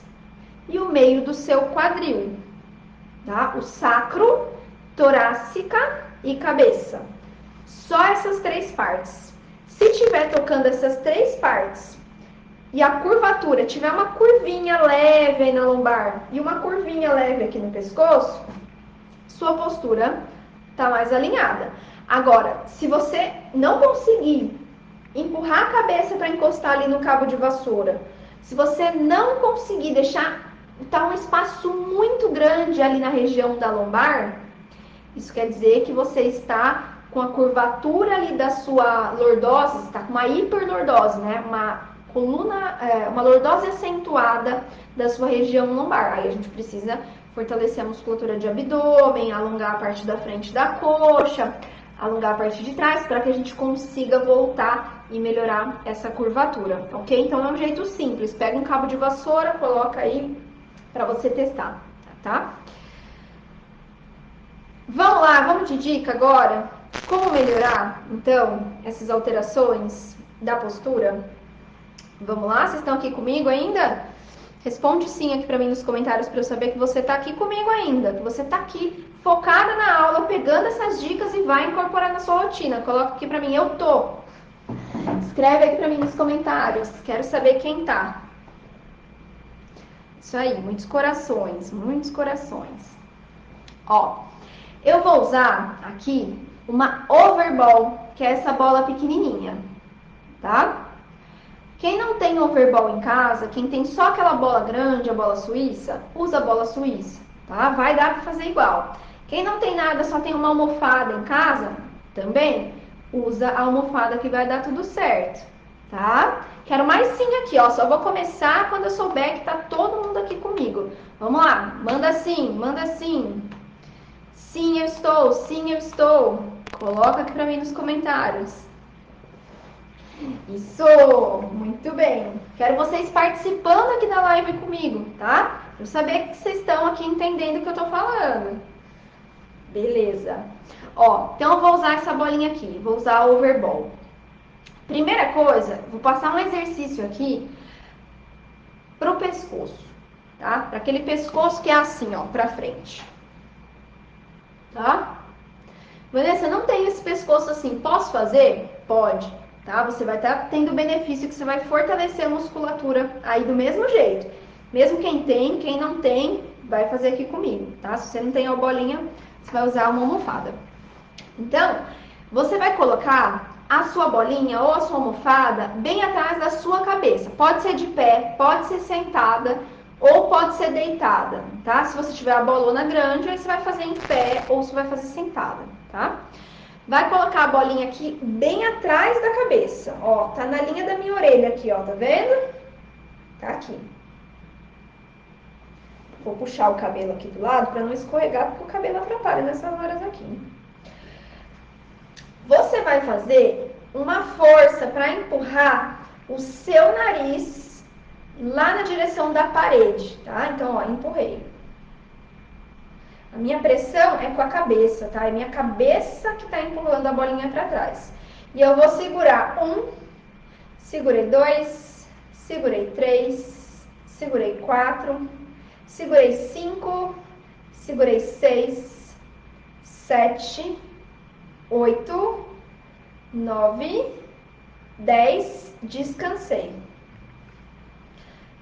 e o meio do seu quadril, tá? O sacro, torácica e cabeça. Só essas 3 partes. Se tiver tocando essas 3 partes e a curvatura tiver uma curvinha leve aí na lombar e uma curvinha leve aqui no pescoço, sua postura tá mais alinhada. Agora, se você não conseguir empurrar a cabeça para encostar ali no cabo de vassoura, se você não conseguir deixar tá um espaço muito grande ali na região da lombar, isso quer dizer que você está com a curvatura ali da sua lordose, está com uma hiperlordose, né? Uma lordose acentuada da sua região lombar. Aí a gente precisa fortalecer a musculatura de abdômen, alongar a parte da frente da coxa, alongar a parte de trás, para que a gente consiga voltar e melhorar essa curvatura, ok? Então é um jeito simples, pega um cabo de vassoura, coloca aí para você testar, tá? Vamos lá, vamos de dica agora? Como melhorar, então, essas alterações da postura? Vamos lá, vocês estão aqui comigo ainda? Responde sim aqui para mim nos comentários para eu saber que você está aqui comigo ainda, que você está aqui focada na aula, pegando essas dicas e vai incorporar na sua rotina. Coloca aqui para mim, eu tô. Escreve aqui para mim nos comentários, quero saber quem tá. Isso aí, muitos corações, muitos corações. Ó, eu vou usar aqui uma overball, que é essa bola pequenininha, tá? Quem não tem overball em casa, quem tem só aquela bola grande, a bola suíça, usa a bola suíça, tá? Vai dar para fazer igual. Quem não tem nada, só tem uma almofada em casa, também usa a almofada que vai dar tudo certo, tá? Quero mais sim aqui, ó. Só vou começar quando eu souber que tá todo mundo aqui comigo. Vamos lá, manda sim, manda sim. Sim, eu estou, sim, eu estou. Coloca aqui pra mim nos comentários. Isso, muito bem. Quero vocês participando aqui da live comigo, tá? Pra eu saber que vocês estão aqui entendendo o que eu tô falando. Beleza. Ó, então eu vou usar essa bolinha aqui, vou usar a overball. Primeira coisa, vou passar um exercício aqui pro pescoço, tá? Para aquele pescoço que é assim, ó, pra frente. Tá? Vanessa, não tem esse pescoço assim, posso fazer? Pode, tá? Você vai estar tendo benefício que você vai fortalecer a musculatura aí do mesmo jeito. Mesmo quem tem, quem não tem, vai fazer aqui comigo, tá? Se você não tem a bolinha, você vai usar uma almofada. Então, você vai colocar a sua bolinha ou a sua almofada bem atrás da sua cabeça. Pode ser de pé, pode ser sentada ou pode ser deitada, tá? Se você tiver a bolona grande, aí você vai fazer em pé ou você vai fazer sentada, tá? Vai colocar a bolinha aqui bem atrás da cabeça, ó, tá na linha da minha orelha aqui, ó, tá vendo? Tá aqui. Vou puxar o cabelo aqui do lado para não escorregar, porque o cabelo atrapalha nessas horas aqui. Você vai fazer uma força para empurrar o seu nariz lá na direção da parede, tá? Então, ó, empurrei. A minha pressão é com a cabeça, tá? É minha cabeça que tá empurrando a bolinha para trás. E eu vou segurar 1, segurei 2, segurei 3, segurei 4, segurei 5, segurei 6, 7, 8, 9, 10, descansei.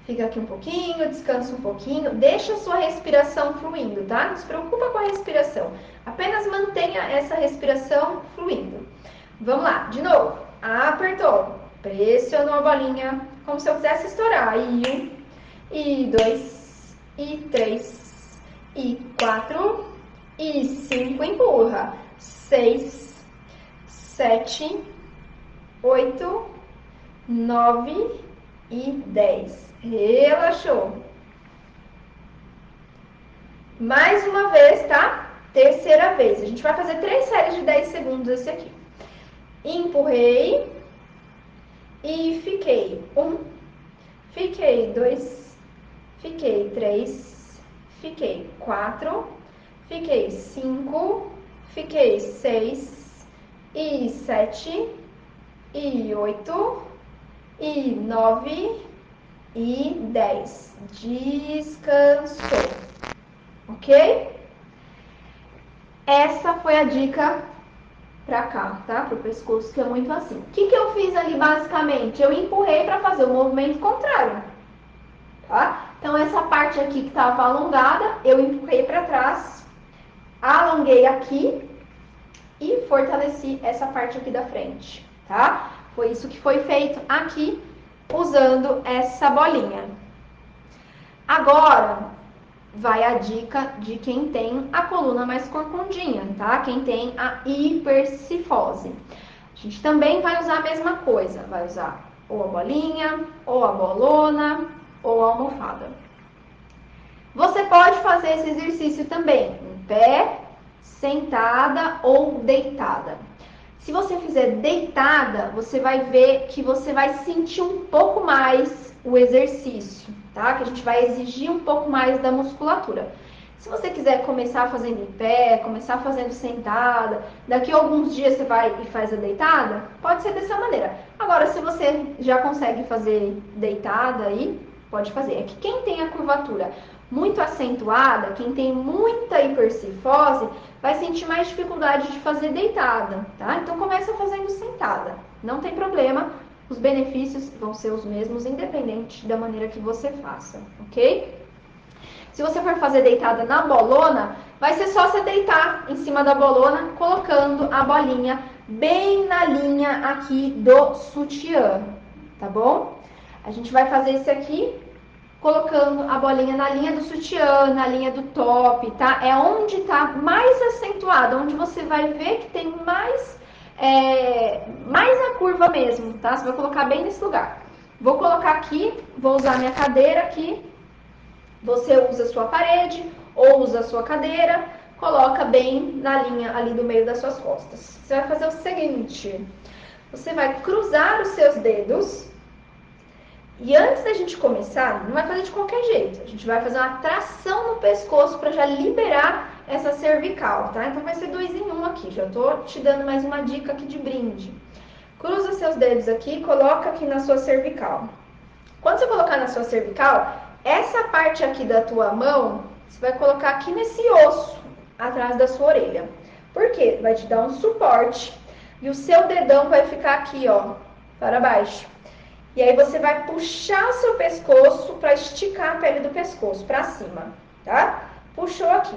Fica aqui um pouquinho, descansa um pouquinho, deixa a sua respiração fluindo, tá? Não se preocupa com a respiração, apenas mantenha essa respiração fluindo. Vamos lá, de novo. Apertou, pressionou a bolinha, como se eu quisesse estourar. E 1, e 2, e 3, e 4, e 5, empurra. 6, 7, 8, 9 e 10. Relaxou. Mais uma vez, tá? Terceira vez. A gente vai fazer 3 séries de 10 segundos esse aqui. Empurrei e fiquei. 1, fiquei 2, fiquei 3, fiquei 4, fiquei 5, fiquei 6, e 7, e 8, e 9 e 10. Descansou. Ok? Essa foi a dica pra cá, tá? Pro pescoço, que é muito assim. O que eu fiz ali basicamente? Eu empurrei pra fazer o movimento contrário, tá? Então essa parte aqui que tava alongada, eu empurrei pra trás, alonguei aqui e fortaleci essa parte aqui da frente, tá? Foi isso que foi feito aqui, usando essa bolinha. Agora, vai a dica de quem tem a coluna mais corcundinha, tá? Quem tem a hipercifose. A gente também vai usar a mesma coisa, vai usar ou a bolinha, ou a bolona, ou a almofada. Você pode fazer esse exercício também em pé, sentada ou deitada. Se você fizer deitada, você vai ver que você vai sentir um pouco mais o exercício, tá? Que a gente vai exigir um pouco mais da musculatura. Se você quiser começar fazendo em pé, começar fazendo sentada, daqui a alguns dias você vai e faz a deitada, pode ser dessa maneira. Agora, se você já consegue fazer deitada aí, pode fazer. É que quem tem a curvatura muito acentuada, quem tem muita hipercifose, vai sentir mais dificuldade de fazer deitada, tá? Então começa fazendo sentada, não tem problema, os benefícios vão ser os mesmos, independente da maneira que você faça, ok? Se você for fazer deitada na bolona, vai ser só você deitar em cima da bolona, colocando a bolinha bem na linha aqui do sutiã, tá bom? A gente vai fazer isso aqui colocando a bolinha na linha do sutiã, na linha do top, tá? É onde tá mais acentuado, onde você vai ver que tem mais a curva mesmo, tá? Você vai colocar bem nesse lugar. Vou colocar aqui, vou usar minha cadeira aqui. Você usa a sua parede ou usa a sua cadeira, coloca bem na linha ali do meio das suas costas. Você vai fazer o seguinte, você vai cruzar os seus dedos. E antes da gente começar, não vai fazer de qualquer jeito. A gente vai fazer uma tração no pescoço para já liberar essa cervical, tá? Então vai ser 2 em 1 aqui. Já tô te dando mais uma dica aqui de brinde. Cruza seus dedos aqui e coloca aqui na sua cervical. Quando você colocar na sua cervical, essa parte aqui da tua mão, você vai colocar aqui nesse osso, atrás da sua orelha. Por quê? Vai te dar um suporte. E o seu dedão vai ficar aqui, ó, para baixo. E aí você vai puxar o seu pescoço para esticar a pele do pescoço para cima, tá? Puxou aqui.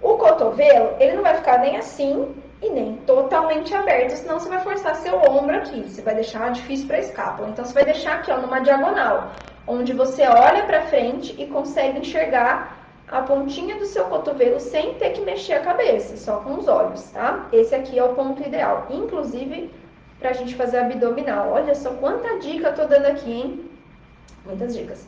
O cotovelo, ele não vai ficar nem assim e nem totalmente aberto, senão você vai forçar seu ombro aqui, você vai deixar difícil para a escápula. Então, você vai deixar aqui, ó, numa diagonal, onde você olha para frente e consegue enxergar a pontinha do seu cotovelo sem ter que mexer a cabeça, só com os olhos, tá? Esse aqui é o ponto ideal, inclusive pra gente fazer abdominal. Olha só quanta dica eu tô dando aqui, hein? Muitas dicas.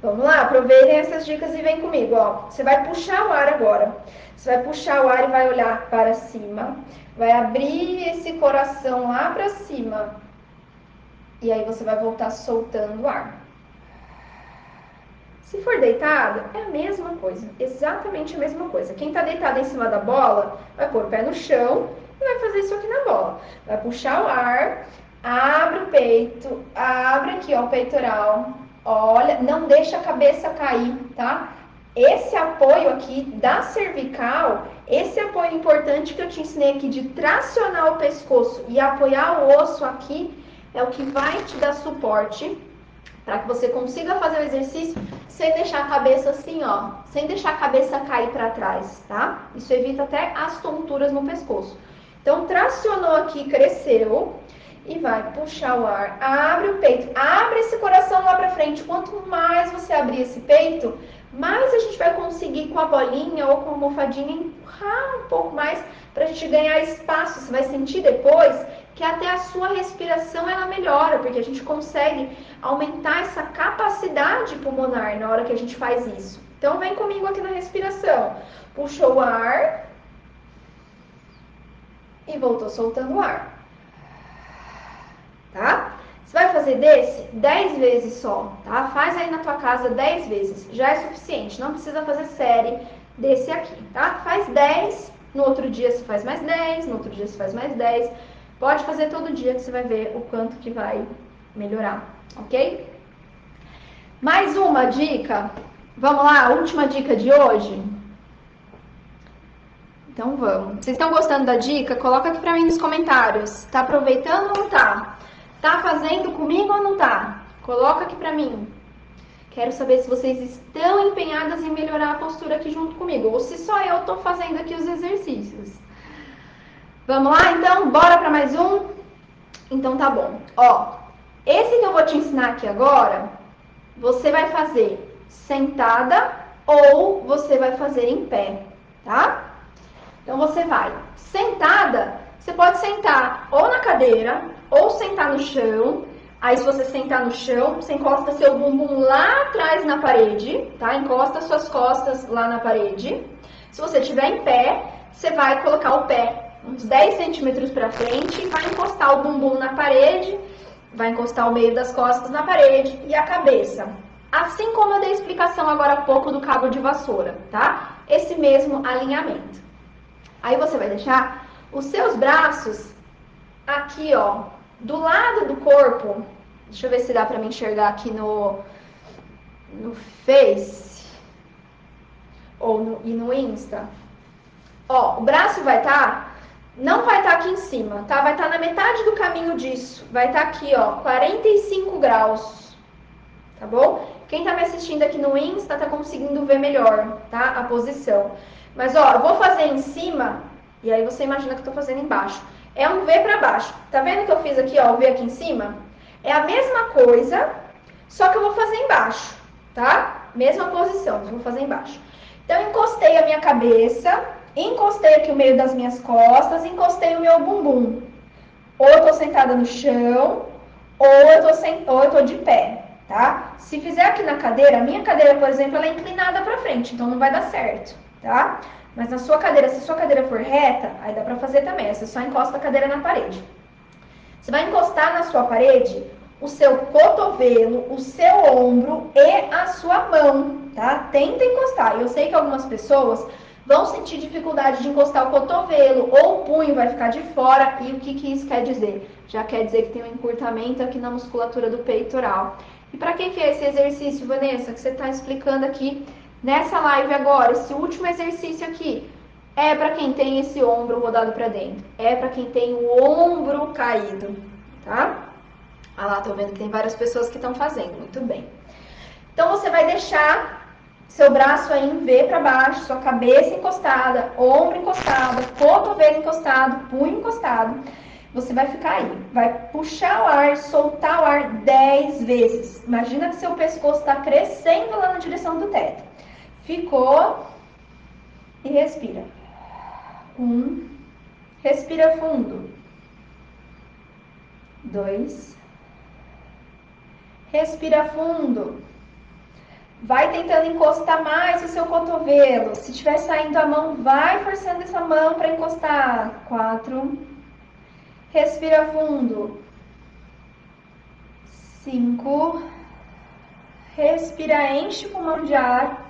Vamos lá, aproveitem essas dicas e vem comigo, ó. Você vai puxar o ar agora. Você vai puxar o ar e vai olhar para cima. Vai abrir esse coração lá para cima. E aí você vai voltar soltando o ar. Se for deitado, é a mesma coisa, exatamente a mesma coisa. Quem está deitado em cima da bola, vai pôr o pé no chão e vai fazer isso aqui na bola. Vai puxar o ar, abre o peito, abre aqui, ó, o peitoral. Olha, não deixa a cabeça cair, tá? Esse apoio aqui da cervical, esse apoio importante que eu te ensinei aqui de tracionar o pescoço e apoiar o osso aqui, é o que vai te dar suporte para que você consiga fazer o exercício sem deixar a cabeça assim, ó, sem deixar a cabeça cair para trás, tá? Isso evita até as tonturas no pescoço. Então, tracionou aqui, cresceu e vai puxar o ar, abre o peito, abre esse coração lá para frente. Quanto mais você abrir esse peito, mais a gente vai conseguir com a bolinha ou com a almofadinha empurrar um pouco mais para a gente ganhar espaço. Você vai sentir depois que até a sua respiração ela melhora, porque a gente consegue aumentar essa capacidade pulmonar na hora que a gente faz isso. Então, vem comigo aqui na respiração. Puxou o ar e voltou soltando o ar. Tá? Você vai fazer desse 10 vezes só, tá? Faz aí na tua casa 10 vezes, já é suficiente, não precisa fazer série desse aqui, tá? Faz 10, no outro dia você faz mais 10, no outro dia você faz mais 10. Pode fazer todo dia que você vai ver o quanto que vai melhorar, ok? Mais uma dica. Vamos lá, a última dica de hoje? Então vamos. Vocês estão gostando da dica? Coloca aqui pra mim nos comentários. Tá aproveitando ou não tá? Tá fazendo comigo ou não tá? Coloca aqui pra mim. Quero saber se vocês estão empenhadas em melhorar a postura aqui junto comigo, ou se só eu tô fazendo aqui os exercícios. Vamos lá, então? Bora para mais um? Então tá bom. Ó, esse que eu vou te ensinar aqui agora, você vai fazer sentada ou você vai fazer em pé, tá? Então você vai sentada, você pode sentar ou na cadeira ou sentar no chão. Aí se você sentar no chão, você encosta seu bumbum lá atrás na parede, tá? Encosta suas costas lá na parede. Se você estiver em pé, você vai colocar o pé uns 10 centímetros para frente e vai encostar o bumbum na parede, vai encostar o meio das costas na parede e a cabeça. Assim como eu dei explicação agora há pouco do cabo de vassoura, tá? Esse mesmo alinhamento. Aí você vai deixar os seus braços aqui, ó, do lado do corpo. Deixa eu ver se dá para me enxergar aqui no Face ou no Insta. Ó, o braço vai estar... Não vai estar aqui em cima, tá? Vai estar na metade do caminho disso. Vai estar aqui, ó, 45 graus, tá bom? Quem tá me assistindo aqui no Insta tá conseguindo ver melhor, tá? A posição. Mas, ó, eu vou fazer em cima, e aí você imagina que eu tô fazendo embaixo. É um V pra baixo. Tá vendo que eu fiz aqui, ó, o V aqui em cima? É a mesma coisa, só que eu vou fazer embaixo, tá? Mesma posição, eu vou fazer embaixo. Então, eu encostei a minha cabeça... Encostei aqui o meio das minhas costas, encostei o meu bumbum. Ou eu tô sentada no chão, ou eu tô de pé, tá? Se fizer aqui na cadeira, a minha cadeira, por exemplo, ela é inclinada pra frente, então não vai dar certo, tá? Mas na sua cadeira, se a sua cadeira for reta, aí dá pra fazer também, você só encosta a cadeira na parede. Você vai encostar na sua parede o seu cotovelo, o seu ombro e a sua mão, tá? Tenta encostar. Eu sei que algumas pessoas... vão sentir dificuldade de encostar o cotovelo, ou o punho vai ficar de fora. E o que isso quer dizer? Já quer dizer que tem um encurtamento aqui na musculatura do peitoral. E para que é esse exercício, Vanessa, que você está explicando aqui nessa live agora? Esse último exercício aqui é para quem tem esse ombro rodado para dentro. É para quem tem o ombro caído, tá? Ah lá, tô vendo que tem várias pessoas que estão fazendo. Muito bem. Então, você vai deixar Seu braço aí em V para baixo, sua cabeça encostada, ombro encostado, cotovelo encostado, punho encostado. Você vai ficar aí, vai puxar o ar, soltar o ar 10 vezes. Imagina que seu pescoço está crescendo lá na direção do teto. Ficou e respira. Respira fundo. 2. Respira fundo. Vai tentando encostar mais o seu cotovelo. Se estiver saindo a mão, vai forçando essa mão para encostar. 4. Respira fundo. 5. Respira, enche o pulmão de ar.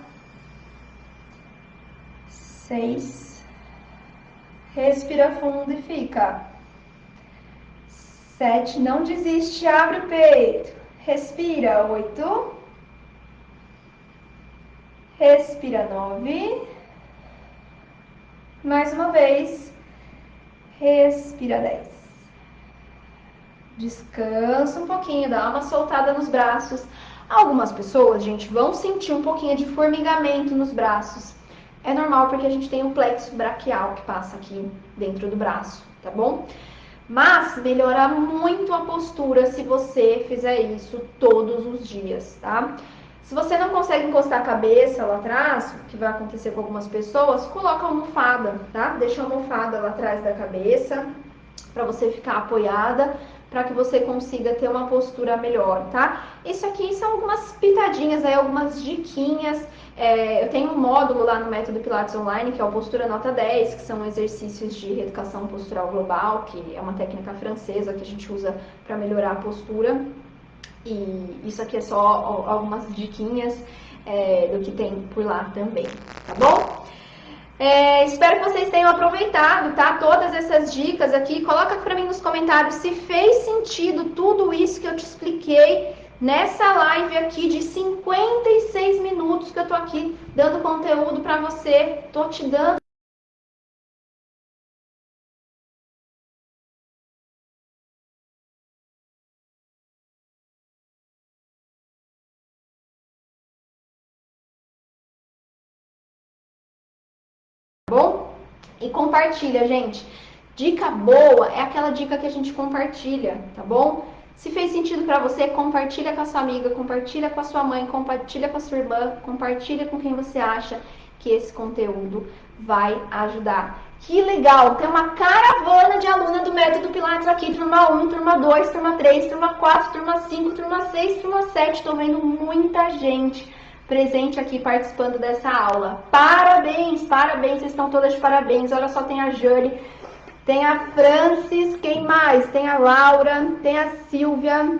6. Respira fundo e fica. 7. Não desiste, abre o peito. Respira. 8. Respira. 9. Mais uma vez. Respira. 10. Descansa um pouquinho, dá uma soltada nos braços. Algumas pessoas, gente, vão sentir um pouquinho de formigamento nos braços. É normal porque a gente tem um plexo braquial que passa aqui dentro do braço, tá bom? Mas melhora muito a postura se você fizer isso todos os dias, tá? Se você não consegue encostar a cabeça lá atrás, que vai acontecer com algumas pessoas, coloca a almofada, tá? Deixa a almofada lá atrás da cabeça para você ficar apoiada, para que você consiga ter uma postura melhor, tá? Isso aqui são algumas pitadinhas aí, algumas diquinhas. Eu tenho um módulo lá no Método Pilates Online, que é o Postura Nota 10, que são exercícios de reeducação postural global, que é uma técnica francesa que a gente usa para melhorar a postura. E isso aqui é só algumas diquinhas do que tem por lá também, tá bom? Espero que vocês tenham aproveitado, tá? Todas essas dicas aqui. Coloca para mim nos comentários se fez sentido tudo isso que eu te expliquei nessa live aqui de 56 minutos que eu tô aqui dando conteúdo para você. Tô te dando bom? E compartilha, gente. Dica boa é aquela dica que a gente compartilha, tá bom? Se fez sentido para você, compartilha com a sua amiga, compartilha com a sua mãe, compartilha com a sua irmã, compartilha com quem você acha que esse conteúdo vai ajudar. Que legal! Tem uma caravana de aluna do Método Pilates aqui, turma 1, turma 2, turma 3, turma 4, turma 5, turma 6, turma 7. Tô vendo muita gente presente aqui participando dessa aula. Parabéns, parabéns, vocês estão todas de parabéns. Olha só, tem a Jane, tem a Francis, quem mais? Tem a Laura, tem a Silvia.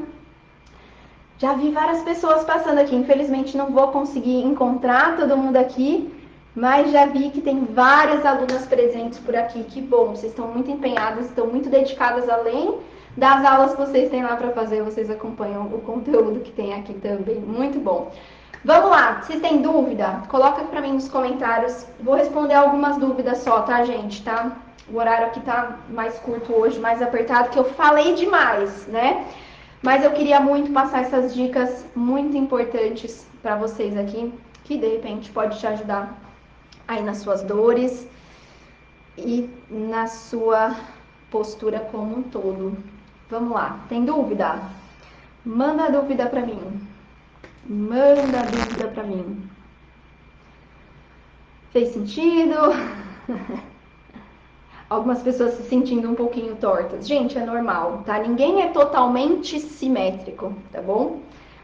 Já vi várias pessoas passando aqui, infelizmente não vou conseguir encontrar todo mundo aqui, mas já vi que tem várias alunas presentes por aqui. Que bom, vocês estão muito empenhadas, estão muito dedicadas, além das aulas que vocês têm lá para fazer, vocês acompanham o conteúdo que tem aqui também. Muito bom. Vamos lá, se tem dúvida, coloca para mim nos comentários. Vou responder algumas dúvidas só, tá, gente? Tá? O horário aqui tá mais curto hoje, mais apertado, que eu falei demais, né? Mas eu queria muito passar essas dicas muito importantes para vocês aqui, que de repente pode te ajudar aí nas suas dores e na sua postura como um todo. Vamos lá, tem dúvida? Manda dúvida para mim. Manda dúvida para mim. Fez sentido? Algumas pessoas se sentindo um pouquinho tortas. Gente, é normal, tá? Ninguém é totalmente simétrico, tá bom?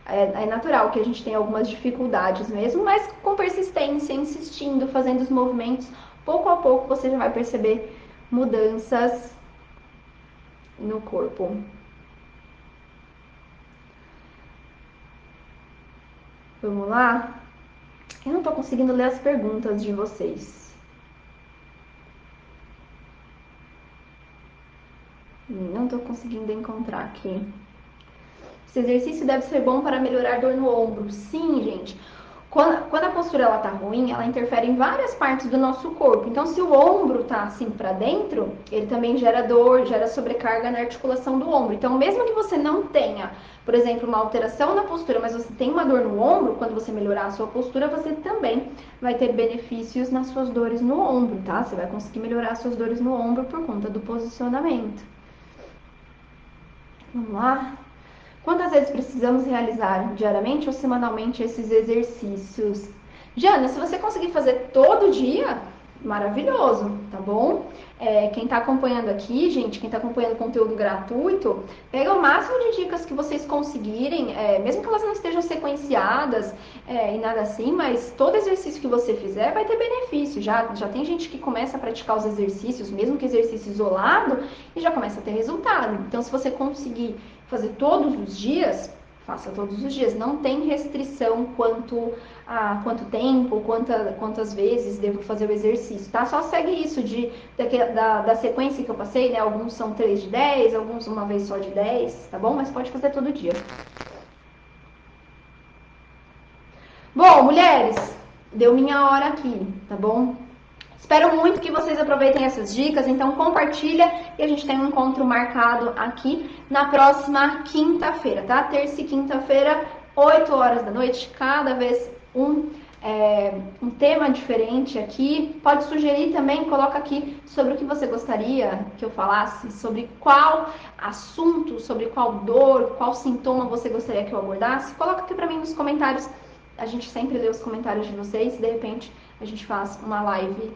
É natural que a gente tenha algumas dificuldades mesmo, mas com persistência, insistindo, fazendo os movimentos, pouco a pouco você já vai perceber mudanças no corpo. Vamos lá? Eu não tô conseguindo ler as perguntas de vocês. Não tô conseguindo encontrar aqui. Esse exercício deve ser bom para melhorar dor no ombro. Sim, gente. Quando a postura ela tá ruim, ela interfere em várias partes do nosso corpo. Então, se o ombro tá assim para dentro, ele também gera dor, gera sobrecarga na articulação do ombro. Então, mesmo que você não tenha, por exemplo, uma alteração na postura, mas você tem uma dor no ombro, quando você melhorar a sua postura, você também vai ter benefícios nas suas dores no ombro, tá? Você vai conseguir melhorar as suas dores no ombro por conta do posicionamento. Vamos lá? Quantas vezes precisamos realizar diariamente ou semanalmente esses exercícios? Jana, se você conseguir fazer todo dia, maravilhoso, tá bom? Quem tá acompanhando aqui, gente, quem tá acompanhando conteúdo gratuito, pega o máximo de dicas que vocês conseguirem, mesmo que elas não estejam sequenciadas e nada assim, mas todo exercício que você fizer vai ter benefício. Já tem gente que começa a praticar os exercícios, mesmo que exercício isolado, e já começa a ter resultado. Então, se você conseguir fazer todos os dias, faça todos os dias. Não tem restrição quanto a quanto tempo, quantas vezes devo fazer o exercício, tá? Só segue isso da sequência que eu passei, né? Alguns são 3 de 10, alguns uma vez só de 10, tá bom? Mas pode fazer todo dia. Bom, mulheres, deu minha hora aqui, tá bom? Espero muito que vocês aproveitem essas dicas, então compartilha e a gente tem um encontro marcado aqui na próxima quinta-feira, tá? Terça e quinta-feira, 8 horas da noite, cada vez um tema diferente aqui. Pode sugerir também, coloca aqui sobre o que você gostaria que eu falasse, sobre qual assunto, sobre qual dor, qual sintoma você gostaria que eu abordasse. Coloca aqui pra mim nos comentários. A gente sempre lê os comentários de vocês, de repente a gente faz uma live,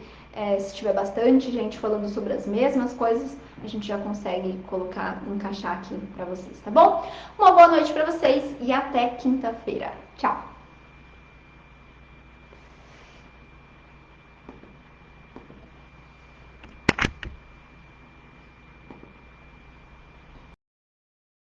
se tiver bastante gente falando sobre as mesmas coisas, a gente já consegue encaixar aqui para vocês, tá bom? Uma boa noite para vocês e até quinta-feira. Tchau!